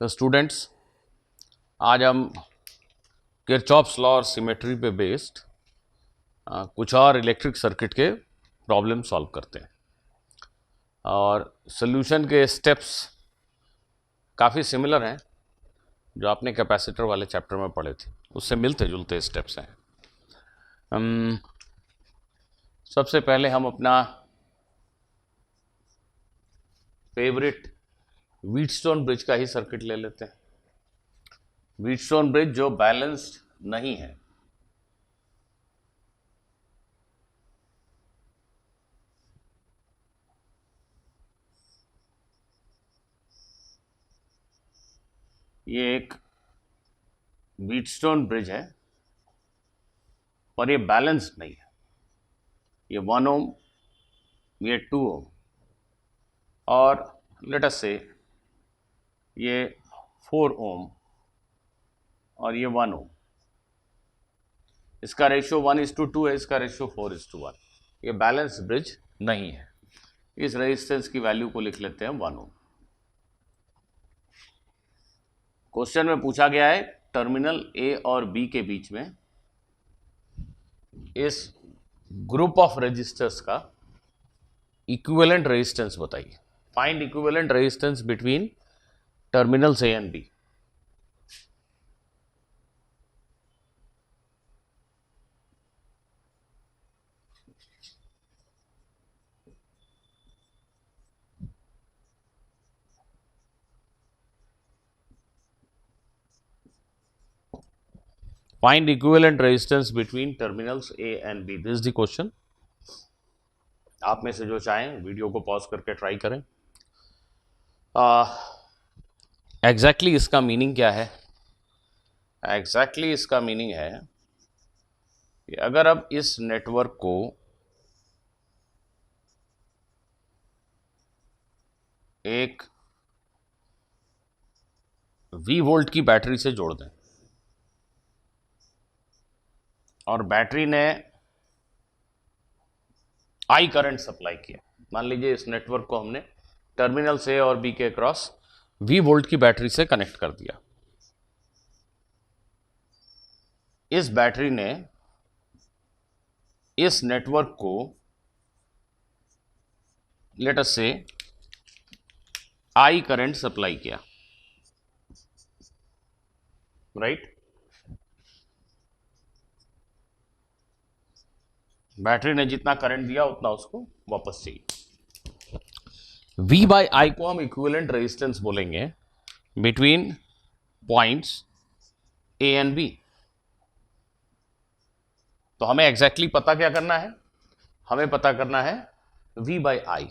तो स्टूडेंट्स, आज हम किरचॉफ्स लॉ और सिमेट्री पे बेस्ड कुछ और इलेक्ट्रिक सर्किट के प्रॉब्लम सॉल्व करते हैं और सोल्यूशन के स्टेप्स काफ़ी सिमिलर हैं जो आपने कैपेसिटर वाले चैप्टर में पढ़े थे, उससे मिलते जुलते स्टेप्स हैं। सबसे पहले हम अपना फेवरेट व्हीटस्टोन ब्रिज का ही सर्किट ले लेते हैं। व्हीटस्टोन ब्रिज जो बैलेंस्ड नहीं है, ये एक व्हीटस्टोन ब्रिज है और ये बैलेंस्ड नहीं है। ये 1 ओम, ये 2 ओम और लेट अस से ये 4 ओम और ये 1 ओम। इसका रेशियो 1:2 है, इसका रेशियो 4:1। ये बैलेंस्ड ब्रिज नहीं है। इस रेजिस्टेंस की वैल्यू को लिख लेते हैं 1 ओम। क्वेश्चन में पूछा गया है टर्मिनल ए और बी के बीच में इस ग्रुप ऑफ रेजिस्टर्स का इक्विवेलेंट रेजिस्टेंस बताइए। Find equivalent resistance between terminals A and B. Find equivalent resistance between terminals A and B. This is the question. आप में से जो चाहें वीडियो को पॉज करके ट्राई करें। एग्जैक्टली इसका मीनिंग क्या है? एग्जैक्टली इसका मीनिंग है कि अगर अब इस नेटवर्क को एक V वोल्ट की बैटरी से जोड़ दें और बैटरी ने I करंट सप्लाई किया, मान लीजिए इस नेटवर्क को हमने टर्मिनल से और बी के क्रॉस V वोल्ट की बैटरी से कनेक्ट कर दिया। इस बैटरी ने इस नेटवर्क को लेट अस से I करंट सप्लाई किया, राइट? बैटरी ने जितना करंट दिया उतना उसको वापस चाहिए। V बाई आई को हम इक्विवेलेंट रेजिस्टेंस बोलेंगे between points A and B। तो हमें एग्जैक्टली पता क्या करना है? हमें पता करना है V बाई आई।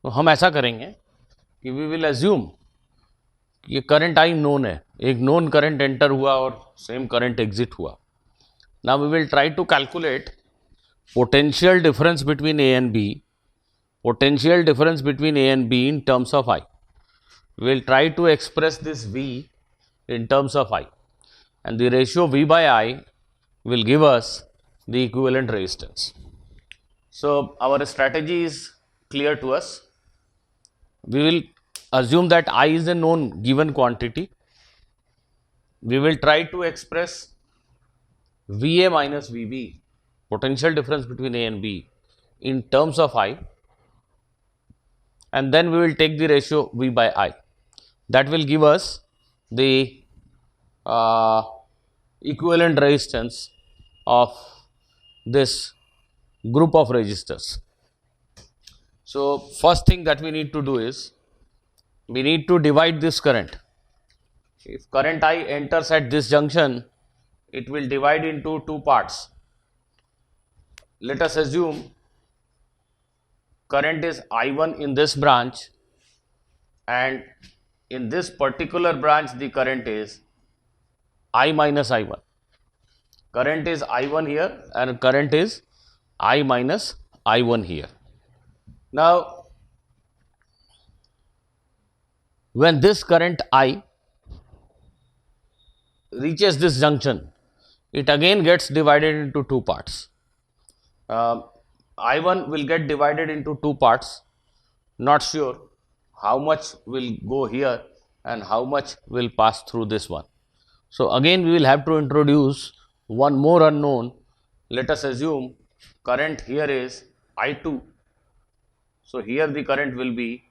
तो हम ऐसा करेंगे कि वी विल एज्यूम कि करंट I नोन है, एक नोन करंट एंटर हुआ और सेम करंट एग्जिट हुआ। Now we will try to calculate potential difference between A and B, potential difference between A and B in terms of I. We will try to express this V in terms of I, and the ratio V by I will give us the equivalent resistance. So our strategy is clear to us. We will assume that I is a known given quantity. We will try to express VA minus VB, potential difference between A and B, in terms of I, and then we will take the ratio V by I. That will give us the equivalent resistance of this group of resistors. So first thing that we need to do is we need to divide this current. If current I enters at this junction, it will divide into two parts. Let us assume current is I1 in this branch, and in this particular branch the current is I minus I1. Current is I1 here and current is I minus I1 here. Now when this current I reaches this junction, it again gets divided into two parts. I1 will get divided into two parts. Not sure how much will go here and how much will pass through this one. So again we will have to introduce one more unknown. Let us assume current here is I2. So here the current will be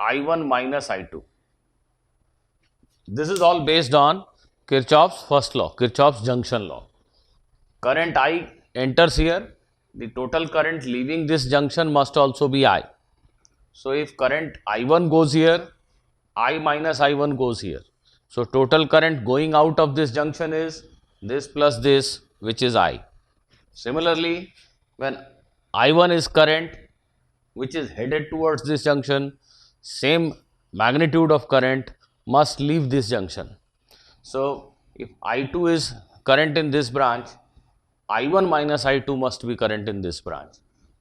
I1 minus I2. This is all based on Kirchhoff's first law, Kirchhoff's junction law. Current I enters here, the total current leaving this junction must also be I. So if current I1 goes here, I minus I1 goes here. So total current going out of this junction is this plus this, which is I. Similarly, when I1 is current which is headed towards this junction, same magnitude of current must leave this junction. So if I2 is current in this branch, I1 minus I2 must be current in this branch.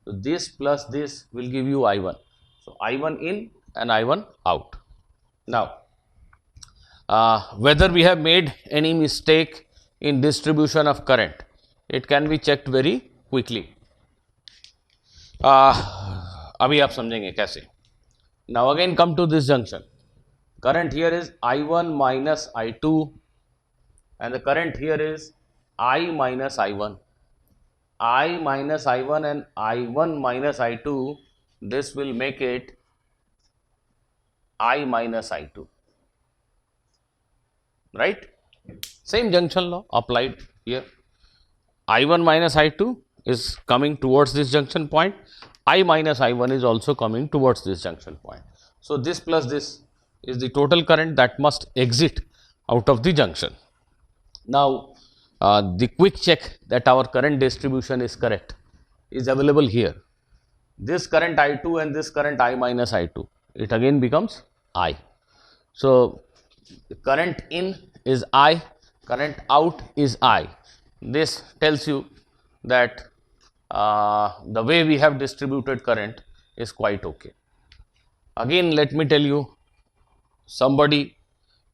So this plus this will give you I1. So I1 in and I1 out. Now, whether we have made any mistake in distribution of current, it can be checked very quickly. अभी आप समझेंगे कैसे. Now again come to this junction. Current here is I1 minus I2 and the current here is I minus I1. I minus I1 and I1 minus I2, this will make it I minus I2. Right? Same junction law applied here. I1 minus I2 is coming towards this junction point. I minus I1 is also coming towards this junction point. So this plus this is the total current that must exit out of the junction. Now the quick check that our current distribution is correct is available here. This current I2 and this current I minus I2, it again becomes I. So current in is I, current out is I. This tells you that the way we have distributed current is quite okay. Again, let me tell you, somebody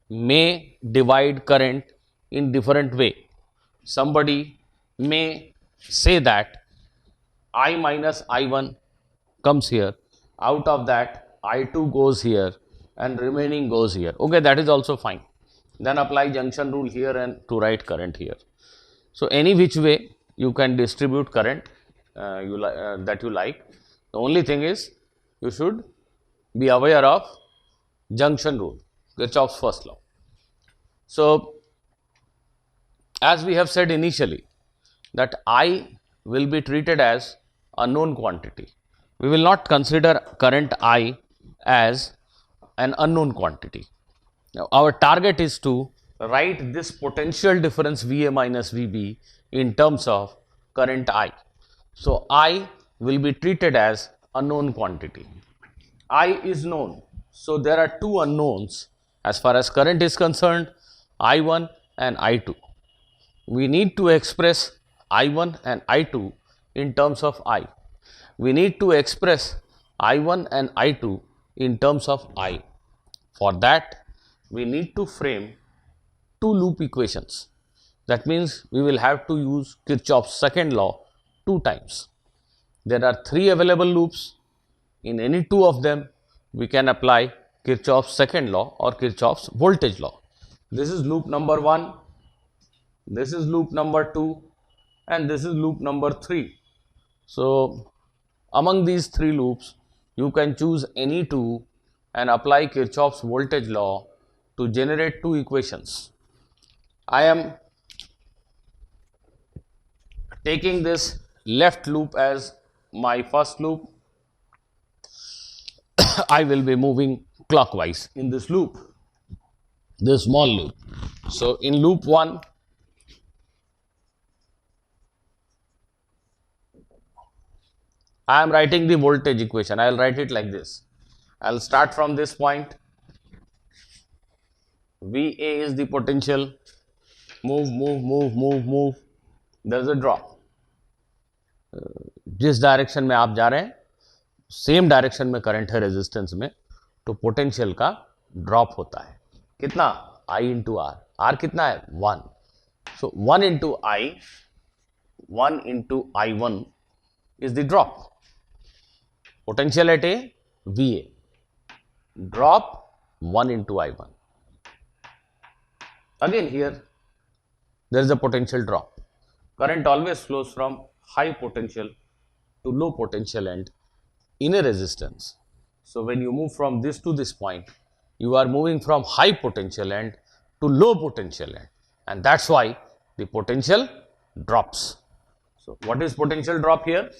may divide current in different way. Somebody may say that I minus I1 comes here, out of that I2 goes here and remaining goes here. Okay, that is also fine. Then apply junction rule here and to write current here. So any which way you can distribute current that you like. The only thing is you should be aware of junction rule, Kirchhoff's first law. So as we have said initially that I will be treated as a known quantity. We will not consider current I as an unknown quantity. Now our target is to write this potential difference VA minus VB in terms of current I. So I will be treated as a known quantity. I is known. So there are two unknowns as far as current is concerned, I1 and I2. We need to express I1 and I2 in terms of I. We need to express I1 and I2 in terms of I. For that, we need to frame two loop equations. That means we will have to use Kirchhoff's second law two times. There are three available loops. In any two of them, we can apply Kirchhoff's second law or Kirchhoff's voltage law. This is loop number 1, this is loop number 2, and this is loop number 3. So among these three loops, you can choose any two and apply Kirchhoff's voltage law to generate two equations. I am taking this left loop as my first loop. I will be moving clockwise in this loop, this small loop. So in loop 1, I am writing the voltage equation. I will write it like this. I will start from this point. VA is the potential. Move. There is a drop. जिस direction में आप जा रहे हैं same direction में current है resistance में, तो पोटेंशियल का ड्रॉप होता है. कितना? I into are. आर कितना है? 1. सो 1 into I, 1 into I1 is the drop. Potential at A, VA. Drop 1 into I1. Again here there is a potential drop. Current always flows from high potential to low potential end in a resistance. So when you move from this to this point, you are moving from high potential end to low potential end, and that's why the potential drops. So what is potential drop here?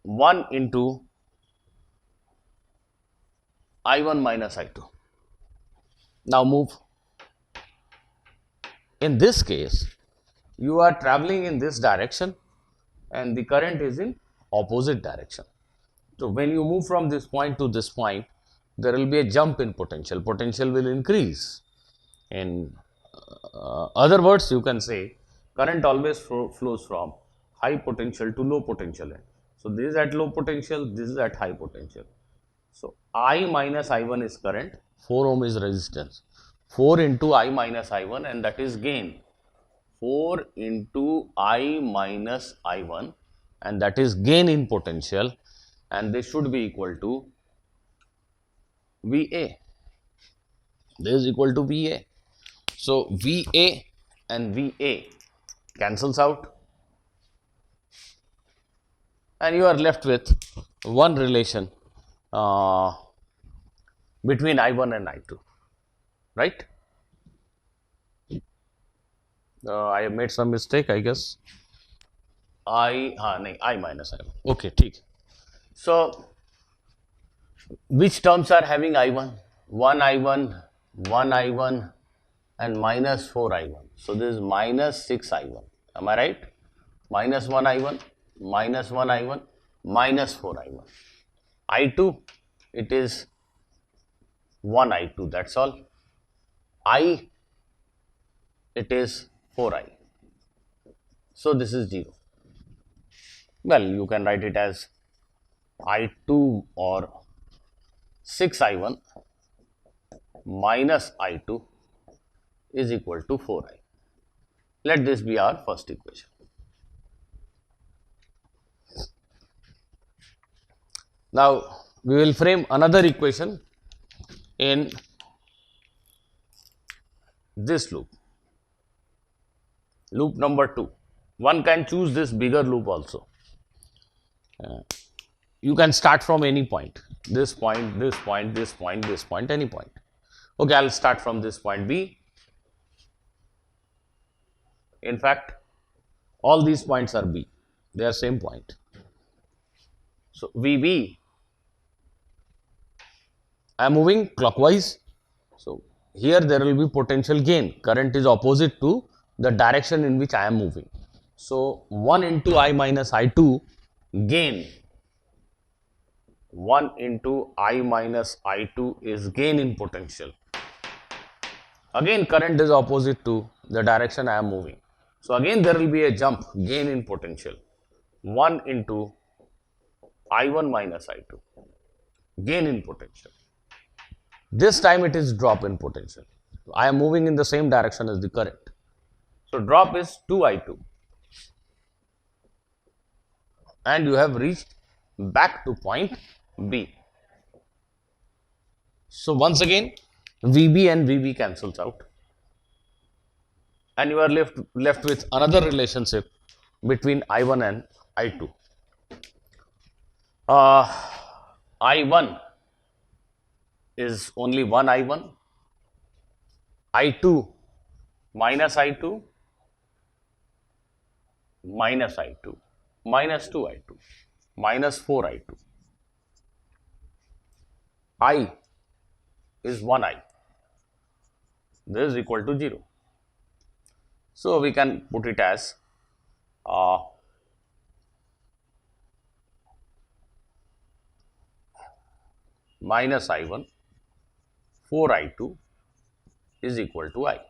1 into I1 minus I2. Now move. In this case, you are traveling in this direction and the current is in opposite direction. So when you move from this point to this point, there will be a jump in potential. Potential will increase. In other words, you can say current always flows from high potential to low potential end. So this is at low potential, this is at high potential. So I minus I1 is current, 4 ohm is resistance. 4 into I minus I1, and that is gain. 4 into I minus I1, and that is gain in potential, and this should be equal to VA. This is equal to VA. So VA and VA cancels out, and you are left with one relation between I1 and I2, right? I have made some mistake, I guess. I minus I1. Okay, ठीक. So which terms are having I1? 1 I1, 1 I1, and minus 4 I1. So this is minus 6 I1. Am I right? Minus 1 I1, minus 1 I1, minus 4 I1. I2, it is 1 I2, that's all. I, it is 4I. So this is 0. Well, you can write it as I2 or 6 I1 minus I2 is equal to 4I. Let this be our first equation. Now we will frame another equation in this loop. Loop number 2. One can choose this bigger loop also. You can start from any point. This point, this point, this point, this point, any point. Okay, I will start from this point B. In fact, all these points are B. They are same point. So VB, I am moving clockwise. So here there will be potential gain. Current is opposite to the direction in which I am moving. So 1 into I minus I2 gain. 1 into I minus I2 is gain in potential. Again current is opposite to the direction I am moving. So again there will be a jump, gain in potential. 1 into I1 minus I2, gain in potential. This time it is drop in potential. I am moving in the same direction as the current. So drop is 2I2. And you have reached back to point B. So once again VB and VB cancels out, and you are left with another relationship between I1 and I2. I1 is only 1 I1, I2 minus I2, minus I2, minus 2 I2, minus 4 I2. I is 1 I. This is equal to 0. So we can put it as minus I1, 4 I2 is equal to I.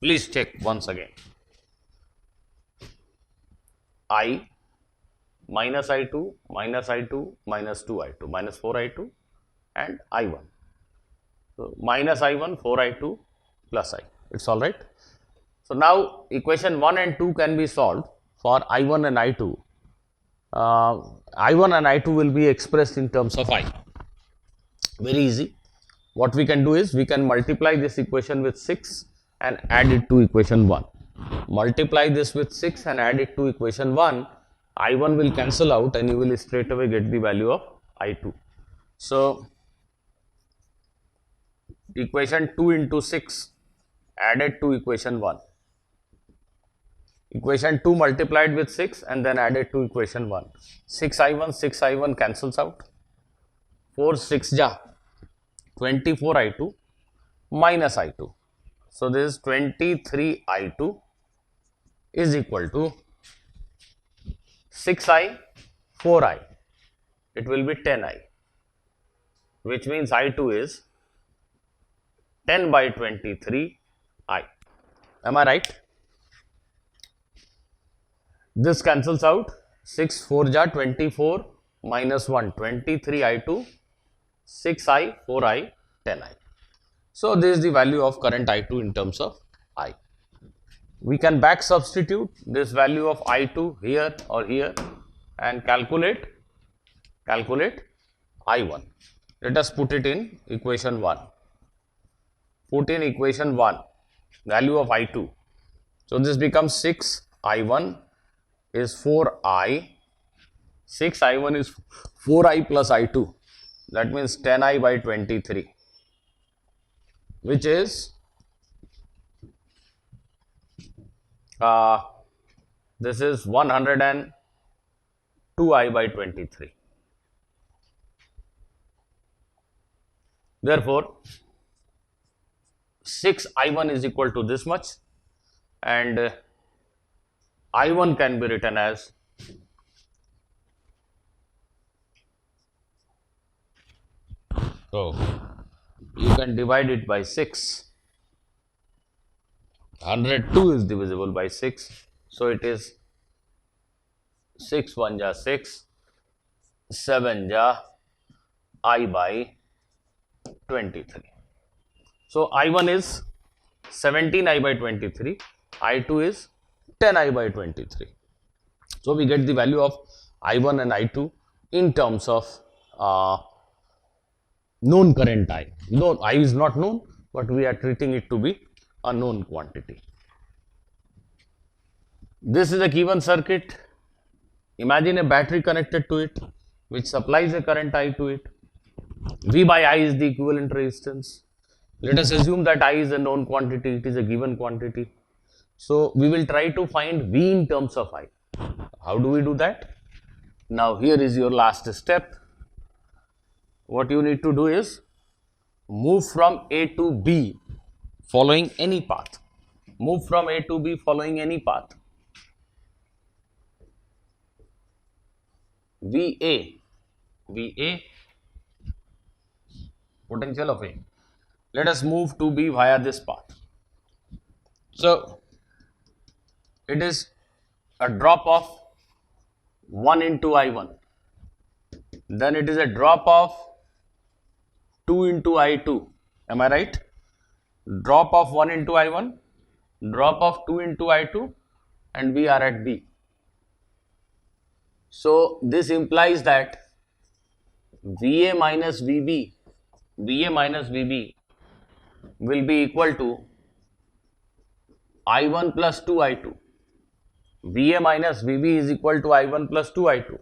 Please check once again. I minus I2, minus I2, minus 2 I2, minus 4 I2 and I1. So minus I1, 4 I2 plus I. It's all right. So now equation 1 and 2 can be solved for I1 and I2 I1 and I2 will be expressed in terms of I. Very easy. What we can do is we can multiply this equation with 6 and add it to equation 1. Multiply this with 6 and add it to equation 1. I1 will cancel out and you will straight away get the value of I2. So equation 2 into 6 added to equation 1. Equation 2 multiplied with 6 and then added to equation 1. 6I1 cancels out. 4 6 ja 24 I2 minus I2. So this is 23 I2 is equal to 6I 4I. It will be 10I, which means I2 is 10 by 23I. Am I right? This cancels out. 6 4 ja 24 minus 1 23 I2 6I 4I 10I. So this is the value of current I2 in terms of I. We can back substitute this value of I2 here or here and calculate I1. Let us put it in equation 1. Put in equation 1 value of I2. So this becomes 6 I1 is 4I. 6 I1 is 4I plus I2. That means 10I by 23, which is this is 102I by 23. Therefore 6 I1 is equal to this much, and I1 can be written as you can divide it by 6. 102 is divisible by 6, so it is 6 1 ja 6, 7 ja I by 23. So I1 is 17I by 23, I2 is 10I by 23. So we get the value of I1 and I2 in terms of known current I. No, I is not known, but we are treating it to be a known quantity. This is a given circuit. Imagine a battery connected to it, which supplies a current I to it. V by I is the equivalent resistance. Let us assume that I is a known quantity, it is a given quantity. So we will try to find V in terms of I. How do we do that? Now here is your last step. What you need to do is move from A to B following any path. Move from A to B following any path. VA, potential of A. Let us move to B via this path. So it is a drop of 1 into I1. Then it is a drop of 2 into I2. Am I right? Drop of 1 into I1, drop of 2 into I2, and we are at B. So this implies that VA minus VB will be equal to I1 plus 2I2. VA minus VB is equal to I1 plus 2I2.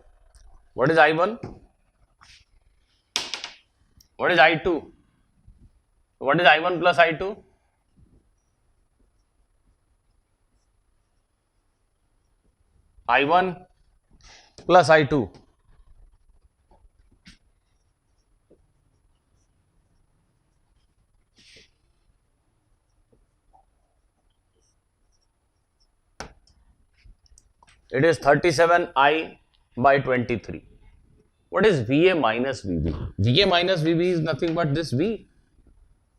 What is I1? What is I2? What is I1 plus I2? I1 plus I2. It is 37I by 23. What is VA minus VB? VA minus VB is nothing but this V.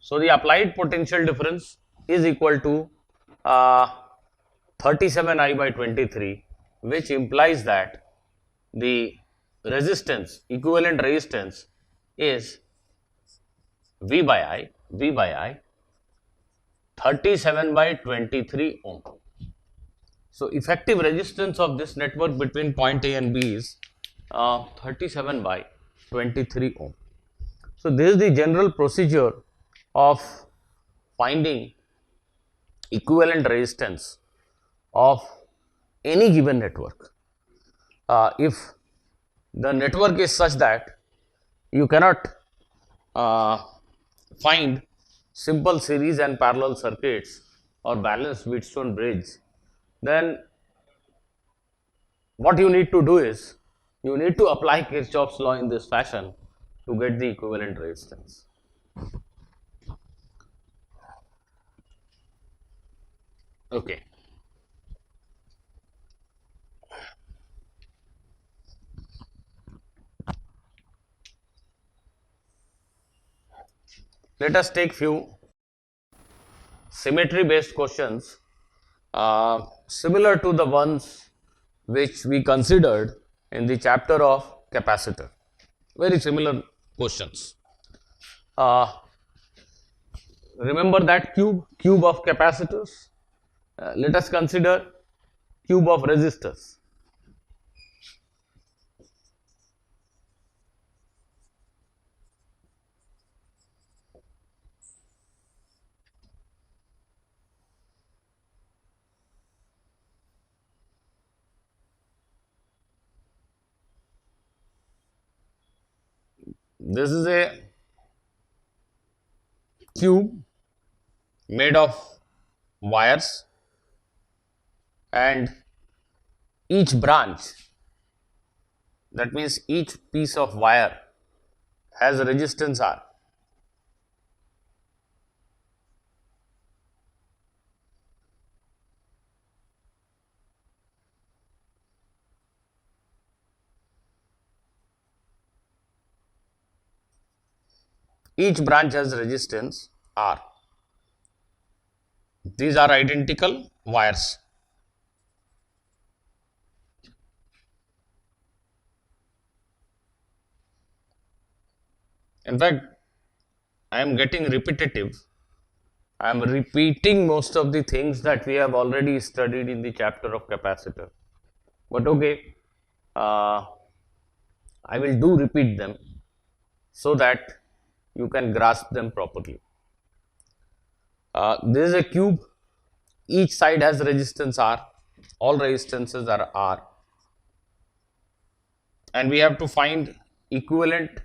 So the applied potential difference is equal to 37I by 23, which implies that the resistance, equivalent resistance is V by I, 37 by 23 ohm. So effective resistance of this network between point A and B is 37 by 23 ohm. So this is the general procedure of finding equivalent resistance of any given network. If the network is such that you cannot find simple series and parallel circuits or balanced Wheatstone bridge, then what you need to do is you need to apply Kirchhoff's law in this fashion to get the equivalent resistance. Okay. Let us take few symmetry based questions similar to the ones which we considered in the chapter of capacitor. Very similar questions. Remember that cube of capacitors? Let us consider cube of resistors. This is a cube made of wires, and each branch, that means each piece of wire, has a resistance R. Each branch has resistance R. These are identical wires. In fact, I am getting repetitive. I am repeating most of the things that we have already studied in the chapter of capacitor. But okay, I will do repeat them so that you can grasp them properly. This is a cube. Each side has resistance R. All resistances are R. And we have to find equivalent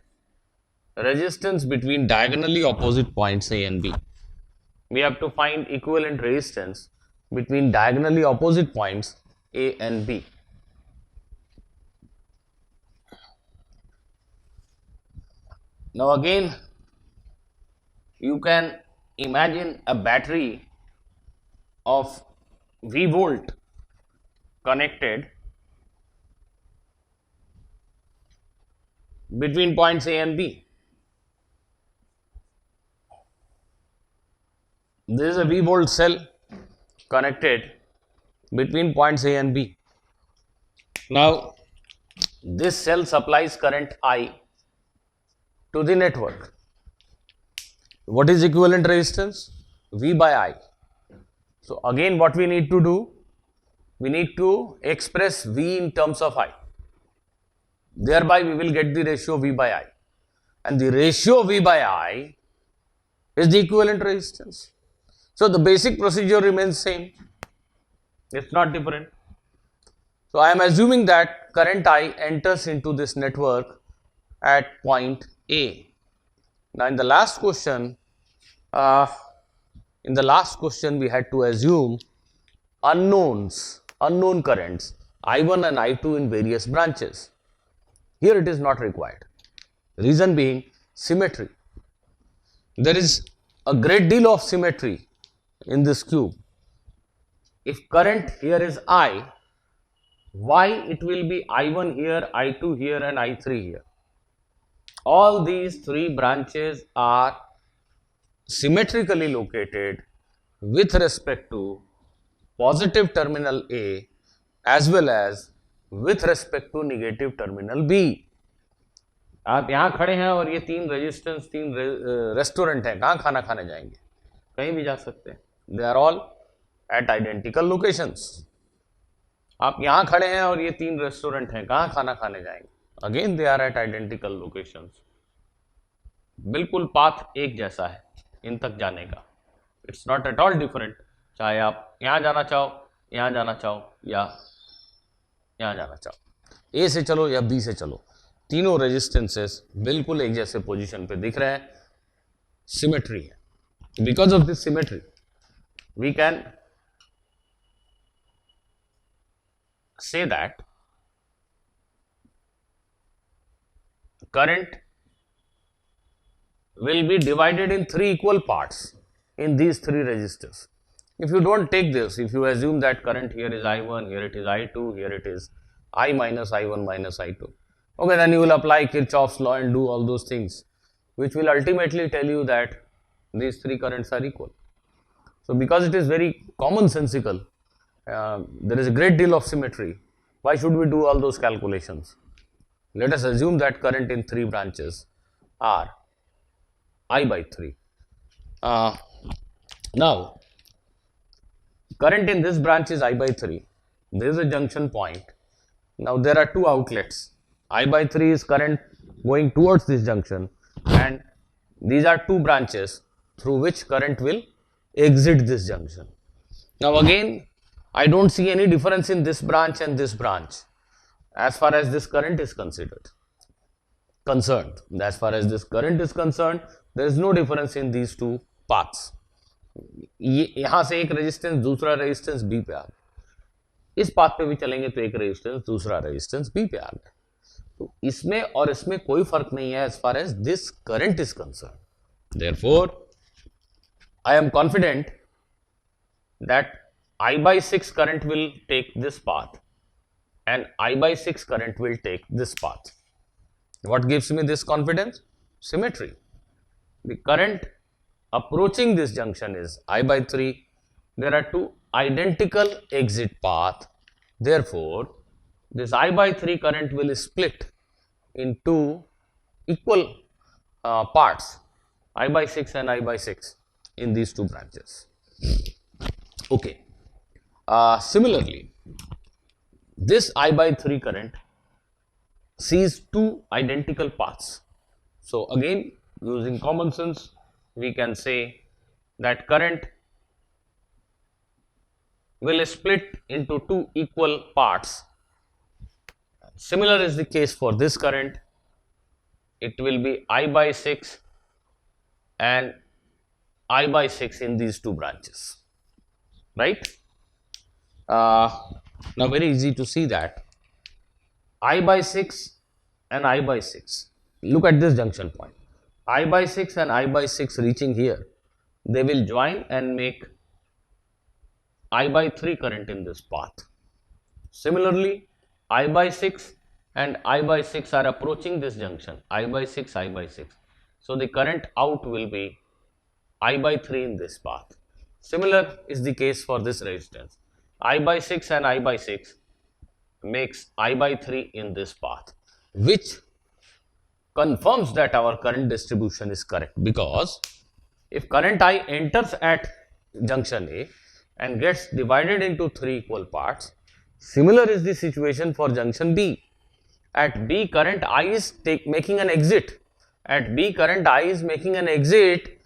resistance between diagonally opposite points A and B. We have to find equivalent resistance between diagonally opposite points A and B. Now again, you can imagine a battery of V volt connected between points A and B. This is a V volt cell connected between points A and B. Now, this cell supplies current I to the network. What is equivalent resistance? V by I. So, again what we need to do? We need to express V in terms of I. Thereby we will get the ratio V by I. And the ratio V by I is the equivalent resistance. So, the basic procedure remains same. It's not different. So, I am assuming that current I enters into this network at point A. Now, in the last question, we had to assume unknown currents I1 and I2 in various branches. Here it is not required. Reason being symmetry. There is a great deal of symmetry in this cube. If current here is I, why it will be I1 here, I2 here and I3 here? All these three branches are symmetrically located with respect to positive terminal A as well as with respect to negative terminal B. आप यहाँ खड़े हैं और ये तीन resistance, तीन restaurant हैं, कहाँ खाना खाने जाएंगे? कहीं भी जा सकते हैं. They are all at identical locations. आप यहाँ खड़े हैं और ये 3 रेस्टोरेंट हैं, कहाँ खाना खाने जाएंगे? Again they are at identical locations, बिल्कुल पाथ एक जैसा है इन तक जाने का, it's not at all different, चाहे आप यहाँ जाना चाहो, यहाँ जाना चाहो या यहाँ जाना चाहो, ए से चलो या बी से चलो, तीनों रेजिस्टेंसेस बिल्कुल एक जैसे पोजीशन पे दिख रहे हैं, सिमेट्री है। Because of this symmetry we can say that current will be divided in 3 equal parts in these 3 resistors. If you don't take this, if you assume that current here is I1, here it is I2, here it is I minus I1 minus I2, okay, then you will apply Kirchhoff's law and do all those things, which will ultimately tell you that these 3 currents are equal. So because it is very commonsensical, there is a great deal of symmetry. Why should we do all those calculations? Let us assume that current in 3 branches are I by 3. Now, current in this branch is I by 3. There is a junction point. Now, there are 2 outlets. I by 3 is current going towards this junction, and these are 2 branches through which current will exit this junction. Now, again, I don't see any difference in this branch and this branch as far as this current is concerned. As far as this current is concerned, there is no difference in these 2 paths. यहाँ से एक resistance दूसरा resistance B पे आ गया, इस path पे भी चलेंगे तो एक रेजिस्टेंस दूसरा रेजिस्टेंस बी पे आ गया, तो इसमें और इसमें कोई फर्क नहीं है as far as this current is concerned. Therefore, I am confident that I by 6 current will take this path and I by 6 current will take this path. What gives me this confidence? Symmetry. The current approaching this junction is I by 3. There are 2 identical exit paths. Therefore, this I by 3 current will split in 2 equal parts, I by 6 and I by 6 in these 2 branches. Okay. Similarly, this I by 3 current sees 2 identical paths. So, again, using common sense, we can say that current will split into 2 equal parts. Similar is the case for this current. It will be I by 6 and I by 6 in these 2 branches, right? Now, very easy to see that I by 6 and I by 6, look at this junction point, I by 6 and I by 6 reaching here, they will join and make I by 3 current in this path. Similarly, I by 6 and I by 6 are approaching this junction, I by 6, I by 6. So, the current out will be I by 3 in this path. Similar is the case for this resistance. I by 6 and I by 6 makes I by 3 in this path, which confirms that our current distribution is correct, because if current I enters at junction A and gets divided into 3 equal parts, similar is the situation for junction B. At B, current I is making an exit. At B, current I is making an exit,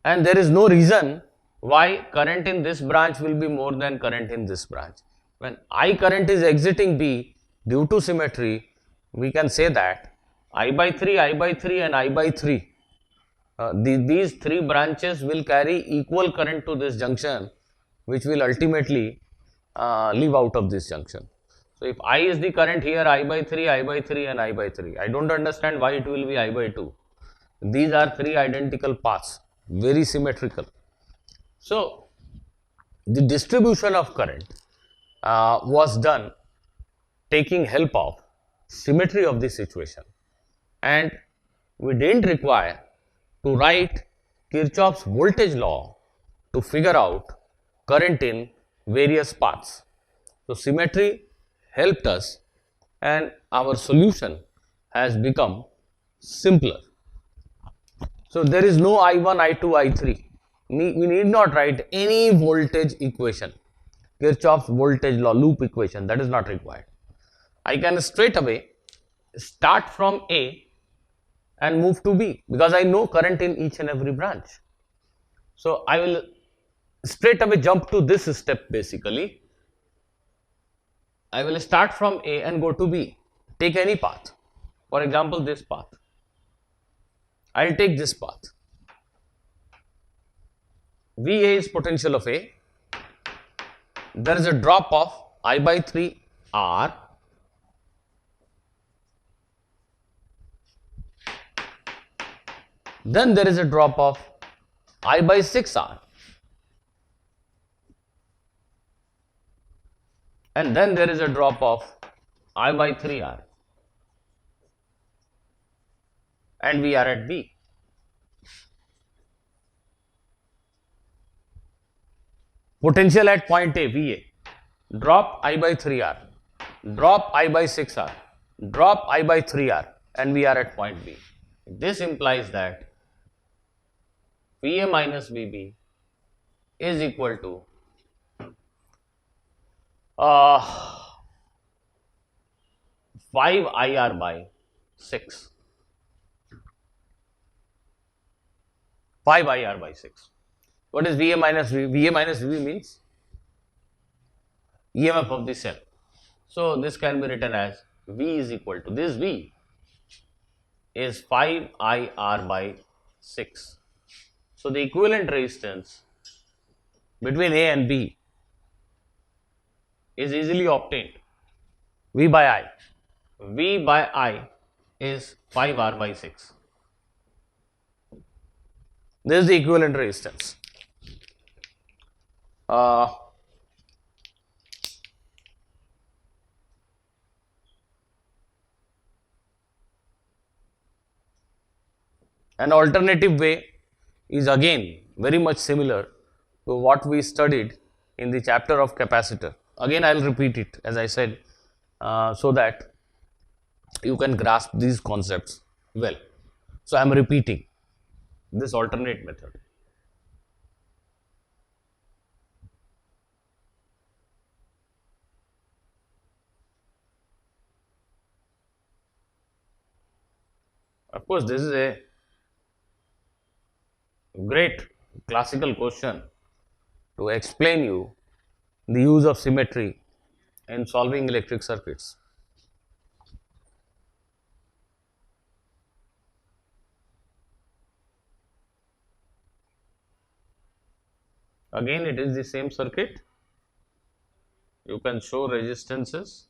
and there is no reason why current in this branch will be more than current in this branch. When I current is exiting B, due to symmetry, we can say that I by 3 and I by 3, these 3 branches will carry equal current to this junction, which will ultimately leave out of this junction. So, if I is the current here, I by 3 and I by 3, I don't understand why it will be I by 2. These are 3 identical paths, very symmetrical. So, the distribution of current was done taking help of symmetry of the situation, and we didn't require to write Kirchhoff's voltage law to figure out current in various paths. So, symmetry helped us and our solution has become simpler. So, there is no I1, I2, I3. We need not write any voltage equation. Kirchhoff's voltage law, loop equation, that is not required. I can straight away start from A and move to B because I know current in each and every branch. So I will straight away jump to this step basically. I will start from A and go to B. Take any path. For example, this path. I'll take this path. VA is potential of A. There is a drop of I by 3 R. Then there is a drop of I by 6 R. And then there is a drop of I by 3 R. And we are at B. Potential at point A, VA. Drop I by 3 R. Drop I by 6 R. Drop I by 3 R. And we are at point B. This implies that VA minus VB is equal to 5 IR by 6. 5 IR by 6. What is VA minus VB? VA minus VB means EMF of the cell. So this can be written as V is equal to, this V is 5 IR by 6. So the equivalent resistance between A and B is easily obtained. V by I. V by I is 5 R by 6. This is the equivalent resistance. An alternative way is again very much similar to what we studied in the chapter of capacitor. Again I will repeat it as I said so that you can grasp these concepts well. So I am repeating this alternate method. Of course, this is a great classical question to explain you the use of symmetry in solving electric circuits. Again, it is the same circuit. You can show resistances.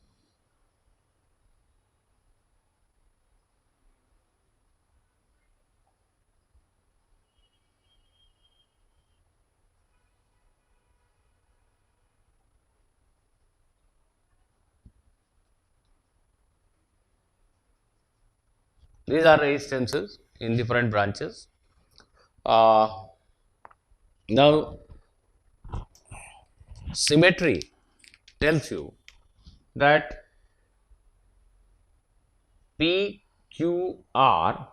These are resistances in different branches. Now, symmetry tells you that P, Q, R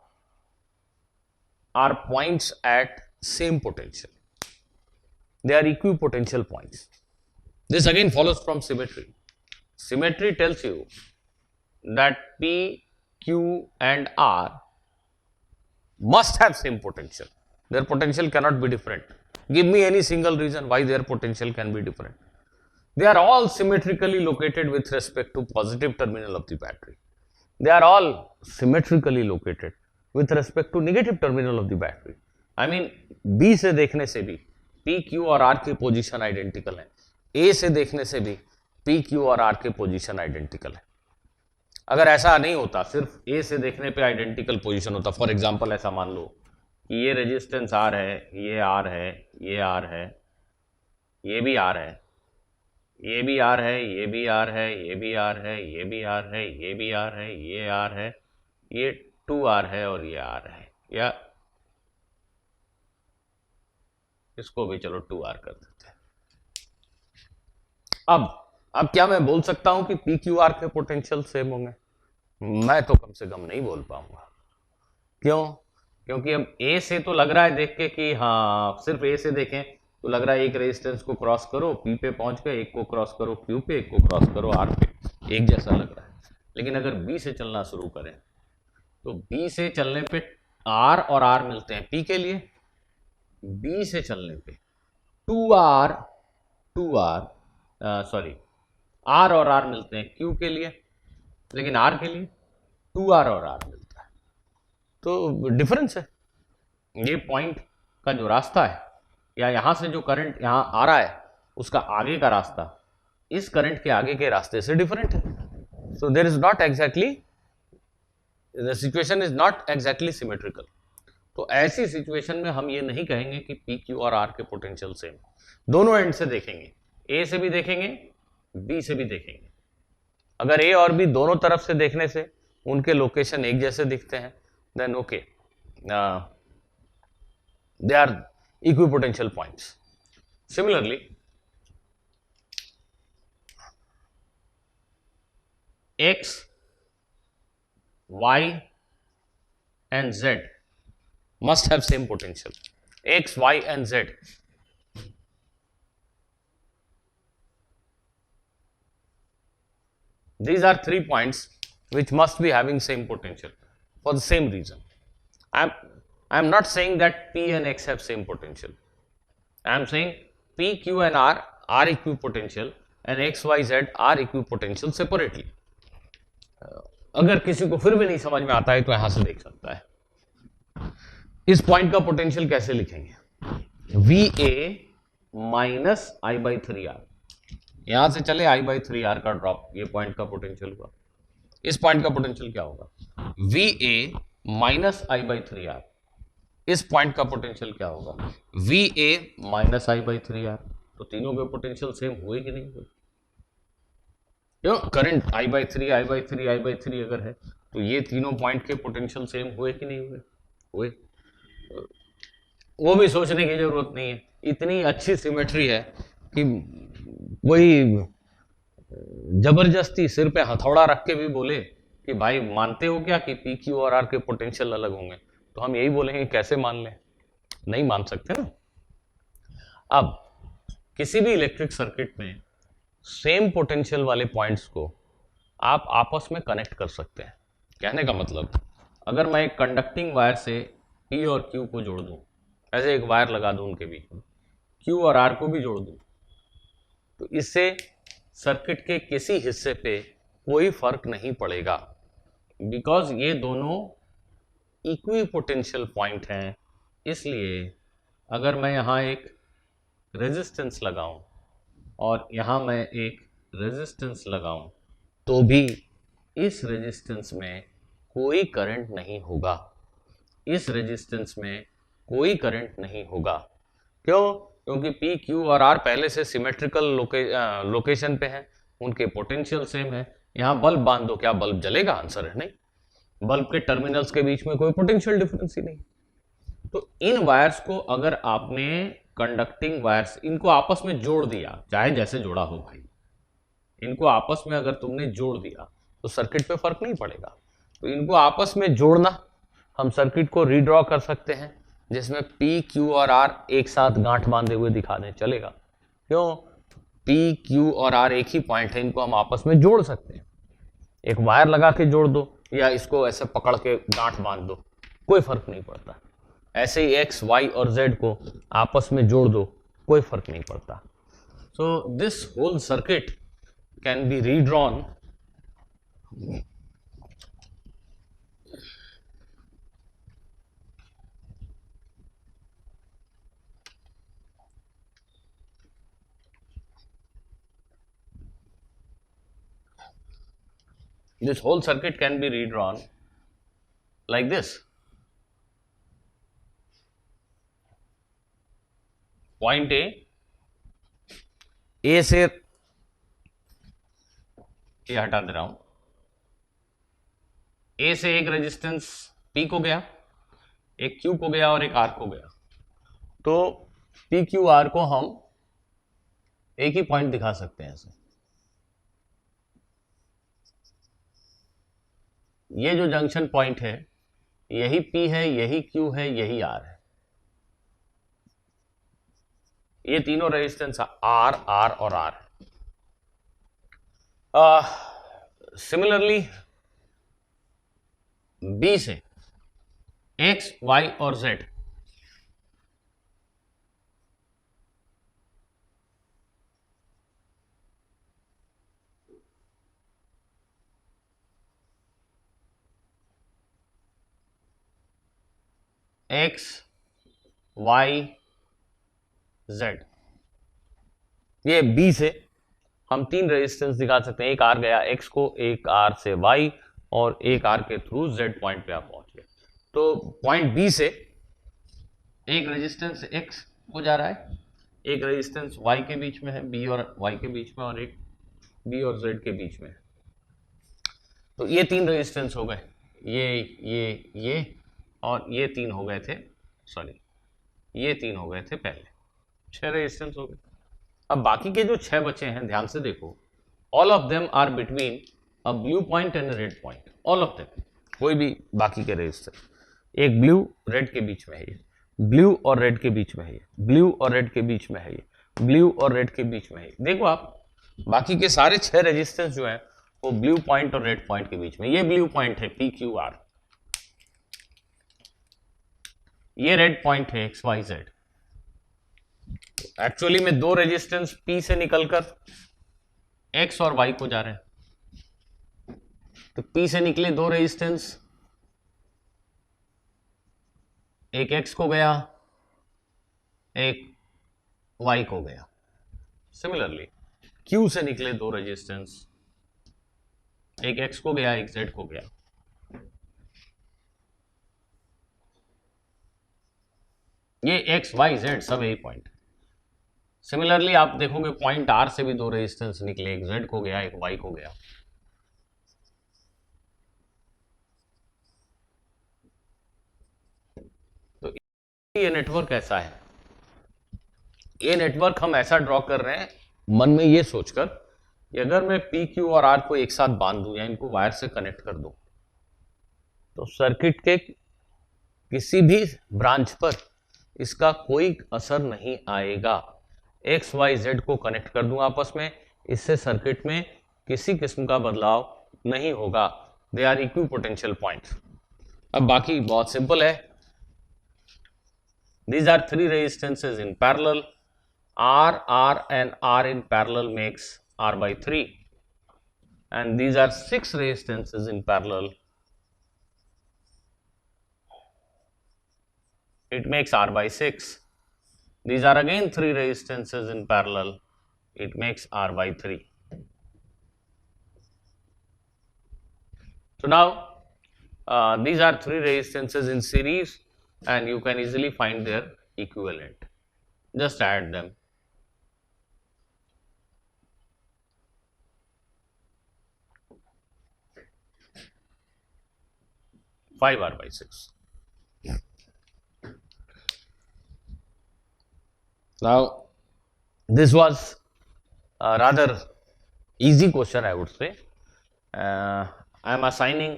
are points at same potential. They are equipotential points. This again follows from symmetry. Symmetry tells you that P, Q and R must have same potential. Their potential cannot be different. Give me any single reason why their potential can be different. They are all symmetrically located with respect to positive terminal of the battery. They are all symmetrically located with respect to negative terminal of the battery. I mean, B से देखने से भी P, Q और R की position identical है. A से देखने से भी P, Q और R के पोजीशन आइडेंटिकल है. अगर ऐसा नहीं होता, सिर्फ A से देखने पे आइडेंटिकल पोजीशन होता, फॉर एग्जांपल ऐसा मान लो कि ये रेजिस्टेंस R है, ये R है, ये R है, ये भी R है, ये भी R है, ये भी R है, ये भी R है, ये भी R है, ये भी R है, ये R है, ये 2R है और ये R है, या इसको भी चलो 2R कर देते हैं. अब क्या मैं बोल सकता हूं कि पी क्यू आर के पोटेंशियल सेम होंगे? मैं तो कम से कम नहीं बोल पाऊंगा. क्यों? क्योंकि अब ए से तो लग रहा है देख के कि हाँ, सिर्फ ए से देखें तो लग रहा है एक रेजिस्टेंस को क्रॉस करो P पे पहुंच गए, एक को क्रॉस करो Q पे, एक को क्रॉस करो R पे, एक जैसा लग रहा है। लेकिन अगर B से चलना शुरू करें तो B से चलने पे R और R मिलते हैं P के लिए, B से चलने पे 2R R और R मिलते हैं Q के लिए, लेकिन R के लिए 2R और R मिलता है। तो डिफरेंस है, ये पॉइंट का जो रास्ता है या यहां से जो करंट यहां आ रहा है उसका आगे का रास्ता इस करंट के आगे के रास्ते से डिफरेंट है। So there is not exactly, the situation is not exactly symmetrical. तो ऐसी सिचुएशन में हम ये नहीं कहेंगे कि पी क्यू और आर के पोटेंशियल सेम। दोनों एंड से देखेंगे, ए से भी देखेंगे, बी से भी देखेंगे। अगर ए और बी दोनों तरफ से देखने से उनके लोकेशन एक जैसे दिखते हैं, then okay, they are equipotential points. Similarly X, Y and Z must have same potential. X, Y and Z. These are 3 points which must be having same potential for the same reason. I am not saying that P and X have same potential. I am saying P, Q and R are equipotential and X, Y, Z are equipotential separately. अगर किसी को फिर भी नहीं समझ में आता है तो यहां से देख सकता है। इस पॉइंट का पोटेंशियल कैसे लिखेंगे? VA minus I by 3R। यहां से चले I बाई 3R का ड्रॉप, ये पॉइंट का पोटेंशियल हुआ। इस पॉइंट का पोटेंशियल क्या होगा? VA minus I by 3R। इस पॉइंट का पोटेंशियल क्या होगा? VA minus I by 3R। तो तीनों के पोटेंशियल सेम हुए कि नहीं हुए? क्यों? Current I by 3 I by 3 I by 3 अगर है तो ये तीनों पॉइंट के पोटेंशियल सेम हुए कि नहीं हुए? हुए। वो भी सोचने की जरूरत नहीं है, इतनी अच्छी सिमेट्री है कि वही जबरदस्ती सिर पे हथौड़ा रख के भी बोले कि भाई मानते हो क्या कि पी क्यू और आर के पोटेंशियल अलग होंगे, तो हम यही बोलेंगे कैसे मान लें? नहीं मान सकते ना। अब किसी भी इलेक्ट्रिक सर्किट में सेम पोटेंशियल वाले पॉइंट्स को आप आपस में कनेक्ट कर सकते हैं। कहने का मतलब, अगर मैं एक कंडक्टिंग वायर से P और Q को जोड़ दूं, ऐसे एक वायर लगा दूं उनके बीच में, Q और R को भी जोड़ दूं, तो इससे सर्किट के किसी हिस्से पे कोई फर्क नहीं पड़ेगा, बिकॉज ये दोनों इक्विपोटेंशियल पॉइंट हैं। इसलिए अगर मैं यहाँ एक रेजिस्टेंस लगाऊं और यहाँ मैं एक रेजिस्टेंस लगाऊं तो भी इस रेजिस्टेंस में कोई करंट नहीं होगा। इस रेजिस्टेंस में कोई करंट नहीं होगा। क्यों? क्योंकि P, Q और R पहले से सिमेट्रिकल लोकेशन पे हैं, उनके पोटेंशियल सेम है। यहाँ बल्ब बांध दो, क्या बल्ब जलेगा? आंसर है नहीं। बल्ब के टर्मिनल्स के बीच में कोई पोटेंशियल डिफरेंस ही नहीं। तो इन वायर्स को अगर आपने कंडक्टिंग वायर्स, इनको आपस में जोड़ दिया, चाहे जैसे जोड़ा हो भाई, इनको आपस में अगर तुमने जोड़ दिया तो सर्किट पे फर्क नहीं पड़ेगा। तो इनको आपस में जोड़ना, हम सर्किट को रीड्रॉ कर सकते हैं जिसमें P, Q और R एक साथ गांठ बांधे हुए दिखा दें, चलेगा। क्यों? P, Q और R एक ही पॉइंट है, इनको हम आपस में जोड़ सकते हैं। एक वायर लगा के जोड़ दो या इसको ऐसे पकड़ के गांठ बांध दो, कोई फर्क नहीं पड़ता। ऐसे ही X, Y और Z को आपस में जोड़ दो, कोई फर्क नहीं पड़ता। So this whole circuit can be redrawn like this. Point A से ये हटा दे रहा हूं, ए से एक रेजिस्टेंस P को गया, एक Q को गया और एक R को गया। तो P, Q, R को हम एक ही पॉइंट दिखा सकते हैं ऐसे। ये जो जंक्शन पॉइंट है, यही P है, यही Q है, यही R है। ये तीनों रेजिस्टेंस आर आर और आर। सिमिलरली बी से एक्स वाई और जेड, एक्स वाई जेड, ये बी से हम तीन रेजिस्टेंस दिखा सकते हैं। एक आर गया एक्स को, एक आर से वाई, और एक आर के थ्रू जेड पॉइंट पे आप पहुंच गए। तो पॉइंट बी से एक रेजिस्टेंस एक्स को जा रहा है, एक रेजिस्टेंस वाई के बीच में है, बी और वाई के बीच में, और एक बी और जेड के बीच में है। तो ये तीन रेजिस्टेंस हो गए, ये और ये तीन हो गए थे, सॉरी ये तीन हो गए थे पहले, 6 रेजिस्टेंस हो गए। अब बाकी के जो 6 बचे हैं, ध्यान से देखो, all of them are between a blue point and red point, all of them, कोई भी बाकी के रेजिस्टर, एक ब्लू रेड के बीच में है, ये ब्लू और रेड के बीच में है, ये ब्लू और रेड के बीच में है, ये ब्लू और रेड के बीच में है। देखो आप, बाकी के सारे 6 रेजिस्टेंस जो है वो ब्लू पॉइंट और रेड पॉइंट के बीच में। ये ब्लू पॉइंट है पी क्यू आर, ये रेड पॉइंट है एक्स वाई जेड। एक्चुअली में दो रेजिस्टेंस पी से निकलकर एक्स और वाई को जा रहे हैं। तो पी से निकले दो रेजिस्टेंस, एक एक्स को गया, एक वाई को गया। सिमिलरली क्यू से निकले दो रेजिस्टेंस, एक एक्स को गया, एक जेड को गया। ये एक्स वाई जेड सब यही पॉइंट। सिमिलरली आप देखोगे पॉइंट आर से भी दो रेजिस्टेंस निकले, एक जेड को गया, एक वाई को गया। तो ये नेटवर्क ऐसा है, ये नेटवर्क हम ऐसा ड्रॉ कर रहे हैं मन में ये सोचकर कि अगर मैं पी क्यू और आर को एक साथ बांध दूं या इनको वायर से कनेक्ट कर दूं तो सर्किट के किसी भी ब्रांच पर इसका कोई असर नहीं आएगा। एक्स वाई जेड को कनेक्ट कर दूं आपस में, इससे सर्किट में किसी किस्म का बदलाव नहीं होगा। They are equipotential points. अब बाकी बहुत सिंपल है। These are 3 resistances in parallel. R and R in parallel makes R by 3. And these are 6 resistances in parallel. It makes R by 6. These are again 3 resistances in parallel. It makes R by 3. So now these are 3 resistances in series, and you can easily find their equivalent. Just add them. Five R by 6. Now this was a rather easy question, I would say. I am assigning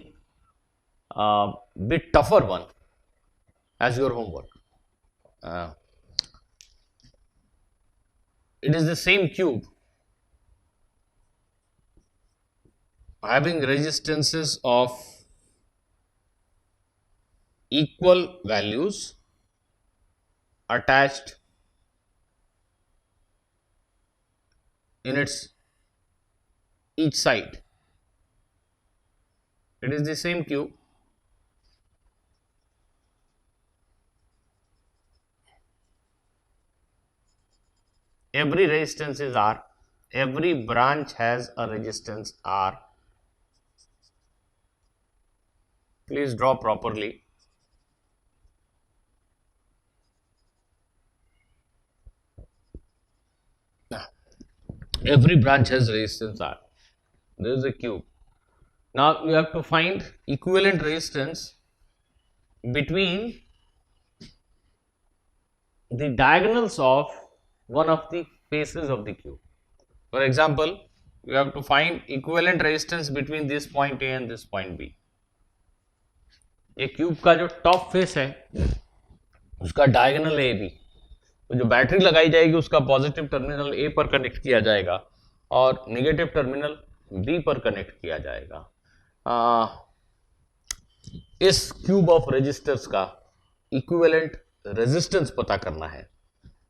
a bit tougher one as your homework. It is the same cube having resistances of equal values attached in its each side. It is the same cube. Every resistance is R. Every branch has a resistance R. Please draw properly. Every branch has resistance R. There is a cube. Now you have to find equivalent resistance between the diagonals of one of the faces of the cube. For example, you have to find equivalent resistance between this point A and this point B. ये cube का जो top face है उसका diagonal A B, तो जो battery लगाई जाएगी उसका पॉजिटिव टर्मिनल ए पर कनेक्ट किया जाएगा और नेगेटिव टर्मिनल बी पर कनेक्ट किया जाएगा। इस क्यूब ऑफ रेजिस्टर्स का इक्विवेलेंट रेजिस्टेंस पता करना है,